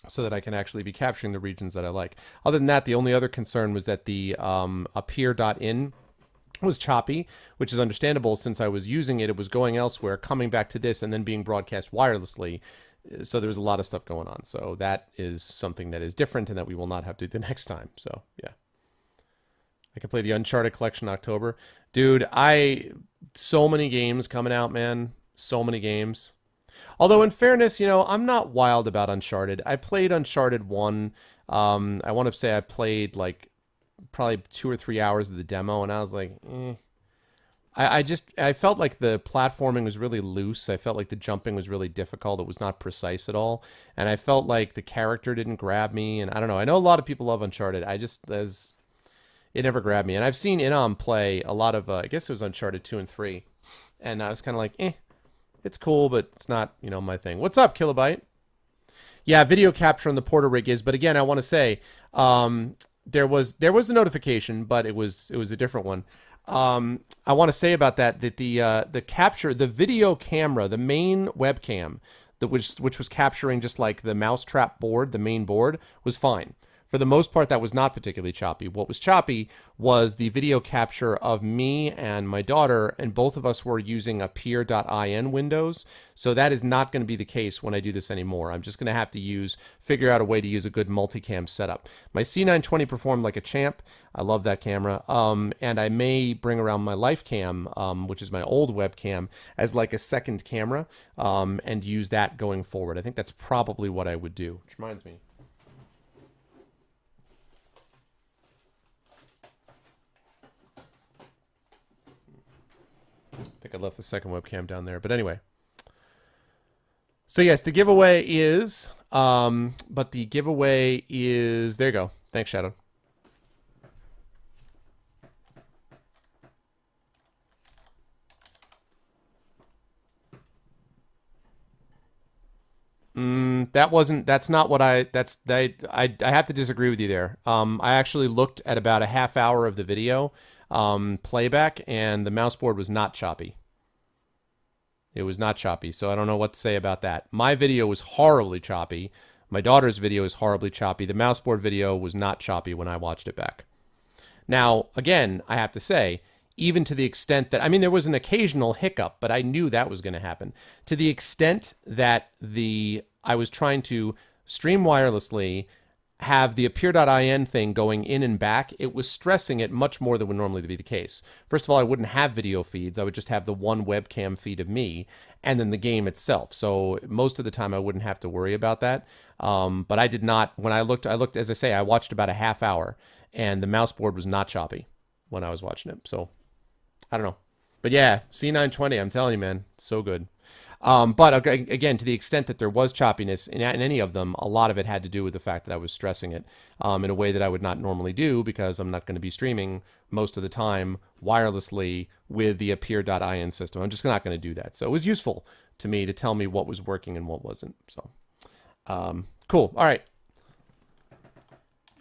so that I can actually be capturing the regions that I like. Other than that, the only other concern was that the appear.in was choppy, which is understandable since I was using it. It was going elsewhere, coming back to this, and then being broadcast wirelessly. So there was a lot of stuff going on. So that is something that is different and that we will not have to do the next time. So, yeah. I can play the Uncharted collection in October. Dude, so many games coming out, man. So many games. Although, in fairness, I'm not wild about Uncharted. I played Uncharted 1. I want to say I played, probably 2 or 3 hours of the demo, and I was like, eh. I felt like the platforming was really loose. I felt like the jumping was really difficult. It was not precise at all. And I felt like the character didn't grab me. And I don't know. I know a lot of people love Uncharted. It never grabbed me. And I've seen Inam play a lot of, I guess it was Uncharted 2 and 3. And I was kind of like, it's cool, but it's not, my thing. What's up, Kilobyte? Yeah, video capture on the Porter rig is, but again, I want to say, there was a notification, but it was a different one. I want to say about that the capture, the video camera, the main webcam, which was capturing just like the mousetrap board, the main board, was fine. For the most part, that was not particularly choppy. What was choppy was the video capture of me and my daughter, and both of us were using Appear.in windows. So that is not going to be the case when I do this anymore. I'm just going to have to figure out a way to use a good multicam setup. My C920 performed like a champ. I love that camera. And I may bring around my LifeCam, which is my old webcam, as like a second camera, and use that going forward. I think that's probably what I would do. Which reminds me. I think I left the second webcam down there, but anyway. So yes, the giveaway is, there you go. Thanks, Shadow. That's not what I have to disagree with you there. I actually looked at about a half hour of the video, playback, and the mouse board was not choppy. It was not choppy, so I don't know what to say about that. My video was horribly choppy. My daughter's video is horribly choppy. The mouse board video was not choppy when I watched it back. Now, again, I have to say, even to the extent that, I mean, there was an occasional hiccup, but I knew that was going to happen. To the extent that I was trying to stream wirelessly, have the Appear.in thing going in and back, it was stressing it much more than would normally be the case. First of all, I wouldn't have video feeds. I would just have the one webcam feed of me and then the game itself. So most of the time I wouldn't have to worry about that. But I did not, when I looked, as I say, I watched about a half hour and the mouse board was not choppy when I was watching it. So I don't know. But yeah, C920, I'm telling you, man, it's so good. But again, to the extent that there was choppiness in any of them, a lot of it had to do with the fact that I was stressing it in a way that I would not normally do, because I'm not going to be streaming most of the time wirelessly with the Appear.in system. I'm just not going to do that. So it was useful to me to tell me what was working and what wasn't. So cool. All right.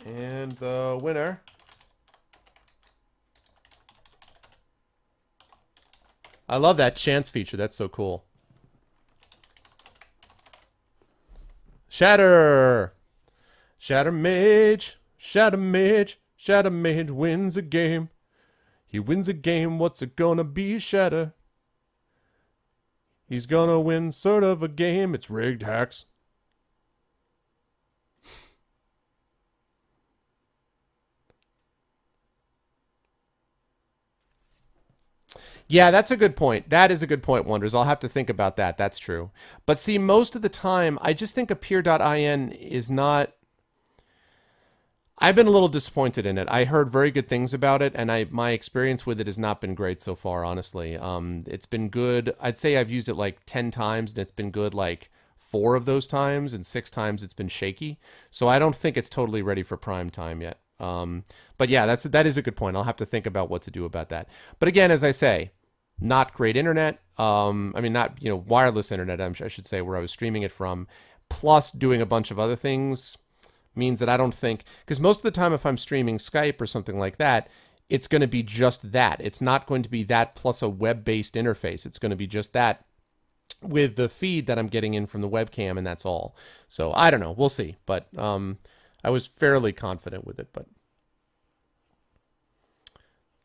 And the winner. I love that chance feature. That's so cool. Shatter! Shatter Mage! Shatter Mage! Shatter Mage wins a game. He wins a game, what's it gonna be, Shatter? He's gonna win sort of a game, it's rigged, hacks. Yeah, that's a good point. That is a good point, Wonders. I'll have to think about that. That's true. But see, most of the time, I just think Appear.in is not... I've been a little disappointed in it. I heard very good things about it, and my experience with it has not been great so far, honestly. It's been good. I'd say I've used it like 10 times, and it's been good like 4 of those times, and 6 times it's been shaky. So I don't think it's totally ready for prime time yet. But yeah, that is a good point. I'll have to think about what to do about that. But again, as I say, not great internet. I mean, not, wireless internet, I should say, where I was streaming it from, plus doing a bunch of other things means that I don't think, because most of the time if I'm streaming Skype or something like that, it's going to be just that. It's not going to be that plus a web-based interface. It's going to be just that with the feed that I'm getting in from the webcam, and that's all. So I don't know. We'll see. But I was fairly confident with it. But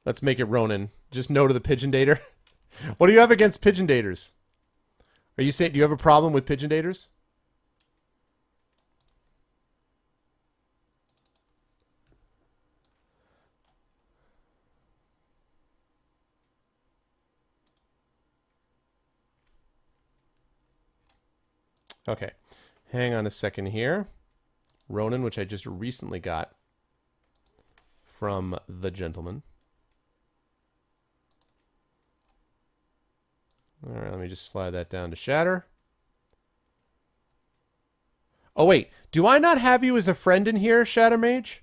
let's make it Ronin. Just no to the pigeon dater. What do you have against pigeon daters? Are you saying, do you have a problem with pigeon daters? Okay, hang on a second here. Ronin, which I just recently got from the gentleman. All right, let me just slide that down to Shatter. Oh, wait. Do I not have you as a friend in here, Shattermage?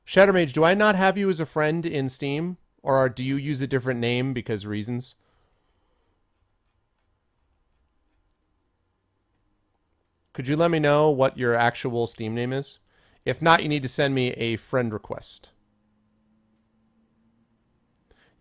Shattermage, do I not have you as a friend in Steam? Or do you use a different name because reasons? Could you let me know what your actual Steam name is? If not, you need to send me a friend request.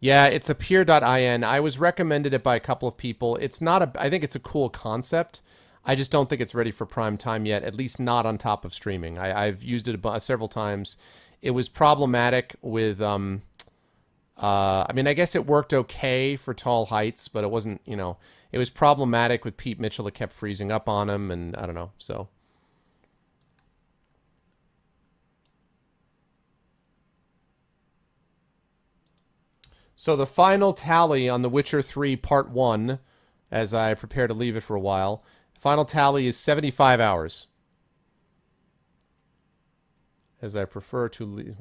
Yeah, it's Appear.in. I was recommended it by a couple of people. It's not a... I think it's a cool concept. I just don't think it's ready for prime time yet, at least not on top of streaming. I've used it several times. It was problematic with, I mean, I guess it worked okay for Tall Heights, but it wasn't, you know, it was problematic with Pete Mitchell. It kept freezing up on him, and I don't know, so. So the final tally on The Witcher 3 Part 1, as I prepare to leave it for a while, final tally is 75 hours. As I prepare to leave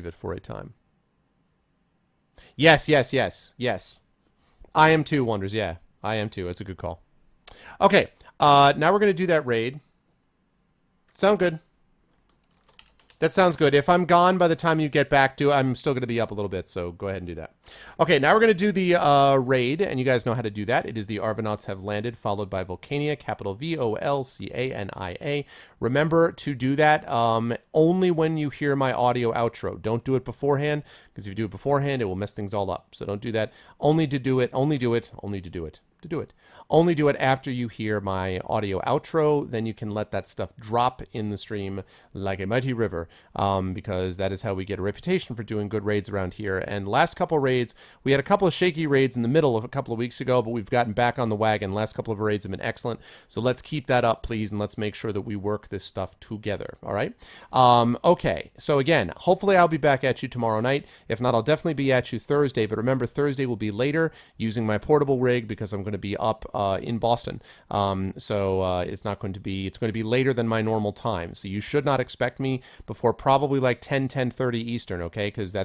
it for a time. Yes. I am too, Wonders. Yeah, I am too. It's a good call. Okay, now we're going to do that raid. Sound good? That sounds good. If I'm gone by the time you get back to, I'm still going to be up a little bit, so go ahead and do that. Okay, now we're going to do the raid, and you guys know how to do that. It is the Arvanauts Have Landed, followed by Volcania, capital Volcania. Remember to do that only when you hear my audio outro. Don't do it beforehand, because if you do it beforehand, it will mess things all up. So don't do that. Only to do it, only do it, only to do it. To do it. Only do it after you hear my audio outro. Then you can let that stuff drop in the stream like a mighty river, because that is how we get a reputation for doing good raids around here. And last couple raids, we had a couple of shaky raids in the middle of a couple of weeks ago, but we've gotten back on the wagon. Last couple of raids have been excellent. So let's keep that up, please, and let's make sure that we work this stuff together. All right? Okay. So again, hopefully I'll be back at you tomorrow night. If not, I'll definitely be at you Thursday. But remember, Thursday will be later using my portable rig because I'm going to be up in Boston. So it's going to be later than my normal time. So you should not expect me before probably like 10:30 Eastern, okay? Because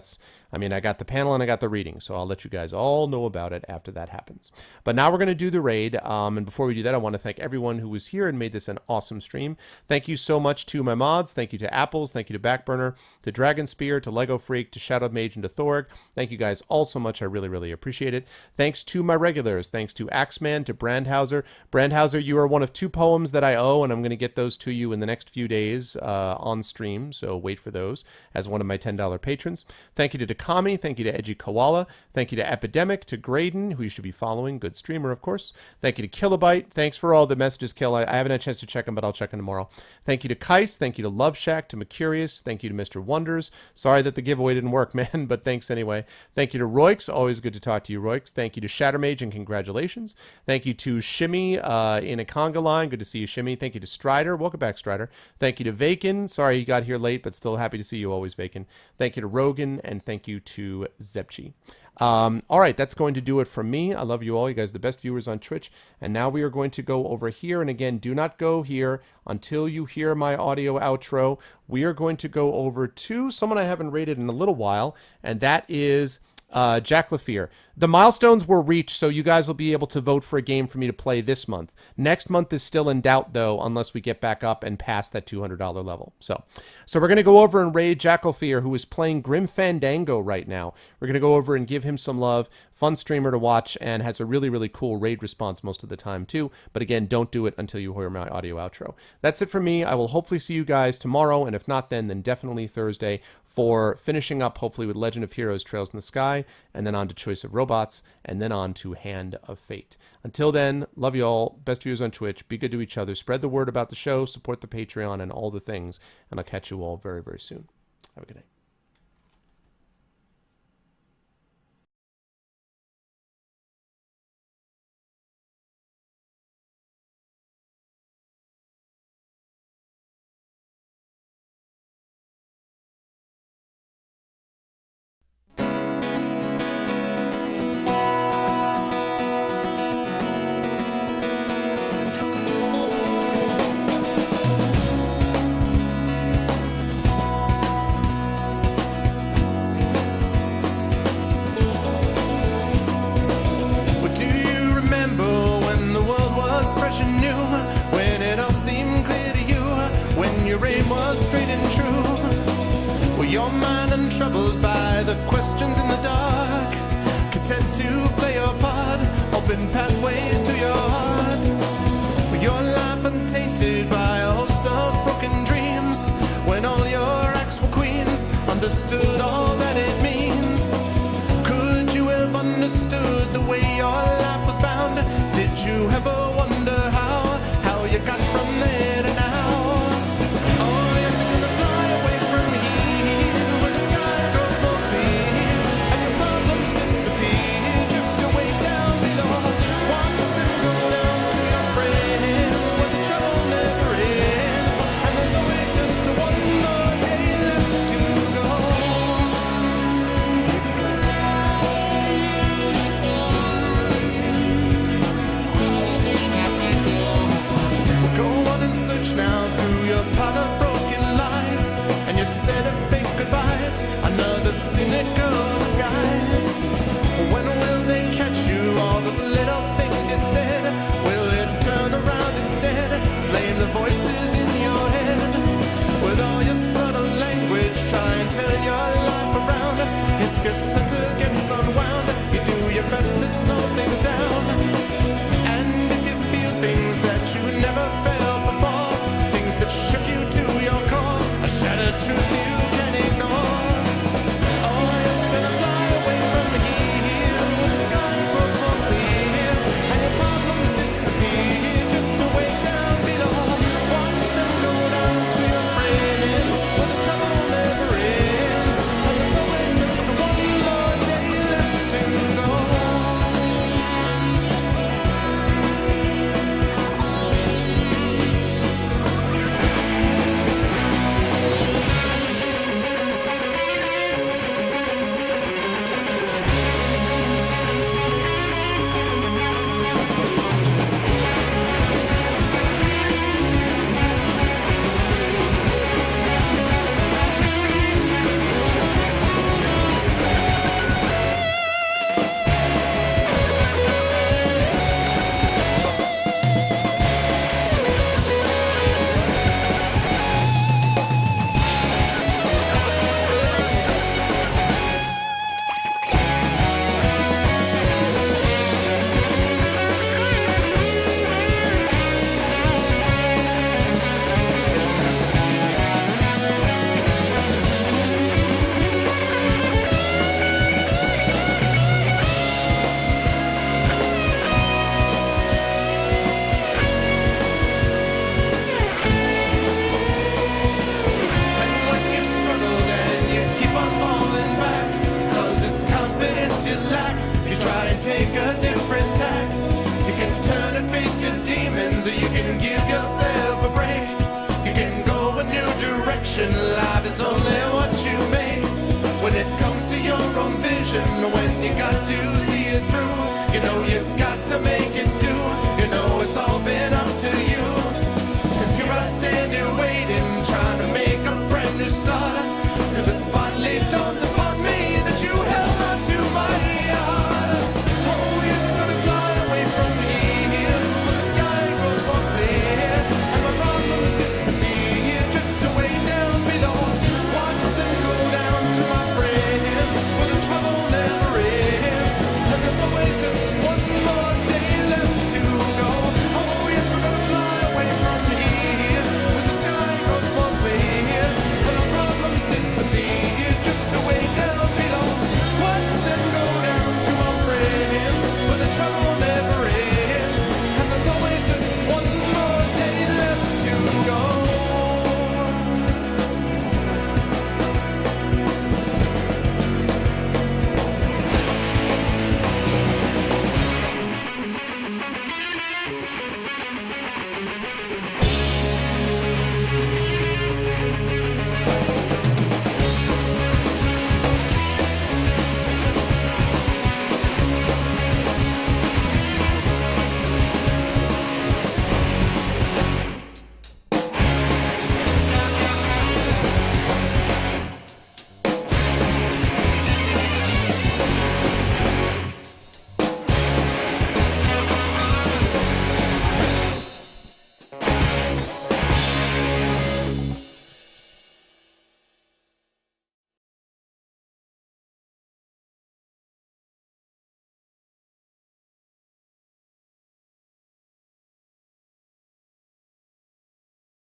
I got the panel and I got the reading. So I'll let you guys all know about it after that happens. But now we're going to do the raid. And before we do that, I want to thank everyone who was here and made this an awesome stream. Thank you so much to my mods. Thank you to Apples. Thank you to Backburner, to Dragon Spear, to Lego Freak, to Shadow Mage, and to Thorg. Thank you guys all so much. I really, really appreciate it. Thanks to my regulars. Thanks to Axeman, to Brandhauser. Brandhauser, you are one of 2 poems that I owe, and I'm going to get those to you in the next few days on stream, so wait for those as one of my $10 patrons. Thank you to Dakami. Thank you to Edgy Koala. Thank you to Epidemic, to Graydon, who you should be following. Good streamer, of course. Thank you to Kilobyte. Thanks for all the messages, Kill. I haven't had a chance to check them, but I'll check them tomorrow. Thank you to Kais. Thank you to Love Shack, to Mercurius. Thank you to Mr. Wonders. Sorry that the giveaway didn't work, man, but thanks anyway. Thank you to Roix. Always good to talk to you, Roix. Thank you to Shattermage, and congratulations. Thank you to Shimmy in a conga line. Good to see you, Shimmy. Thank you to Strider. Welcome back, Strider. Thank you to Vaken. Sorry you got here late, but still happy to see you always, Vaken. Thank you to Rogan, and thank you to Zepchi. All right, that's going to do it from me. I love you all. You guys are the best viewers on Twitch. And now we are going to go over here. And again, do not go here until you hear my audio outro. We are going to go over to someone I haven't rated in a little while, and that is Jack Lafear. The milestones were reached, so you guys will be able to vote for a game for me to play this month. Next month is still in doubt, though, unless we get back up and past that $200 level. So we're going to go over and raid Jack Lafear, who is playing Grim Fandango right now. We're going to go over and give him some love. Fun streamer to watch, and has a really, really cool raid response most of the time, too. But again, don't do it until you hear my audio outro. That's it for me. I will hopefully see you guys tomorrow, and if not then definitely Thursday for finishing up, hopefully, with Legend of Heroes Trails in the Sky, and then on to Choice of Robots, and then on to Hand of Fate. Until then, love you all. Best viewers on Twitch. Be good to each other. Spread the word about the show. Support the Patreon and all the things. And I'll catch you all very, very soon. Have a good night. Fresh and new, when it all seemed clear to you, when your aim was straight and true. Were your mind untroubled by the questions in the dark, content to play your part, open pathways to your heart? Were your life untainted by a host of broken dreams, when all your acts were queens, understood all that it means? Could you have understood the way your life was bound? Did you ever wonder how said fake goodbyes, another cynical disguise. When will they catch you? All those little things you said, will it turn around instead? Blame the voices in your head. With all your subtle language, try and turn your life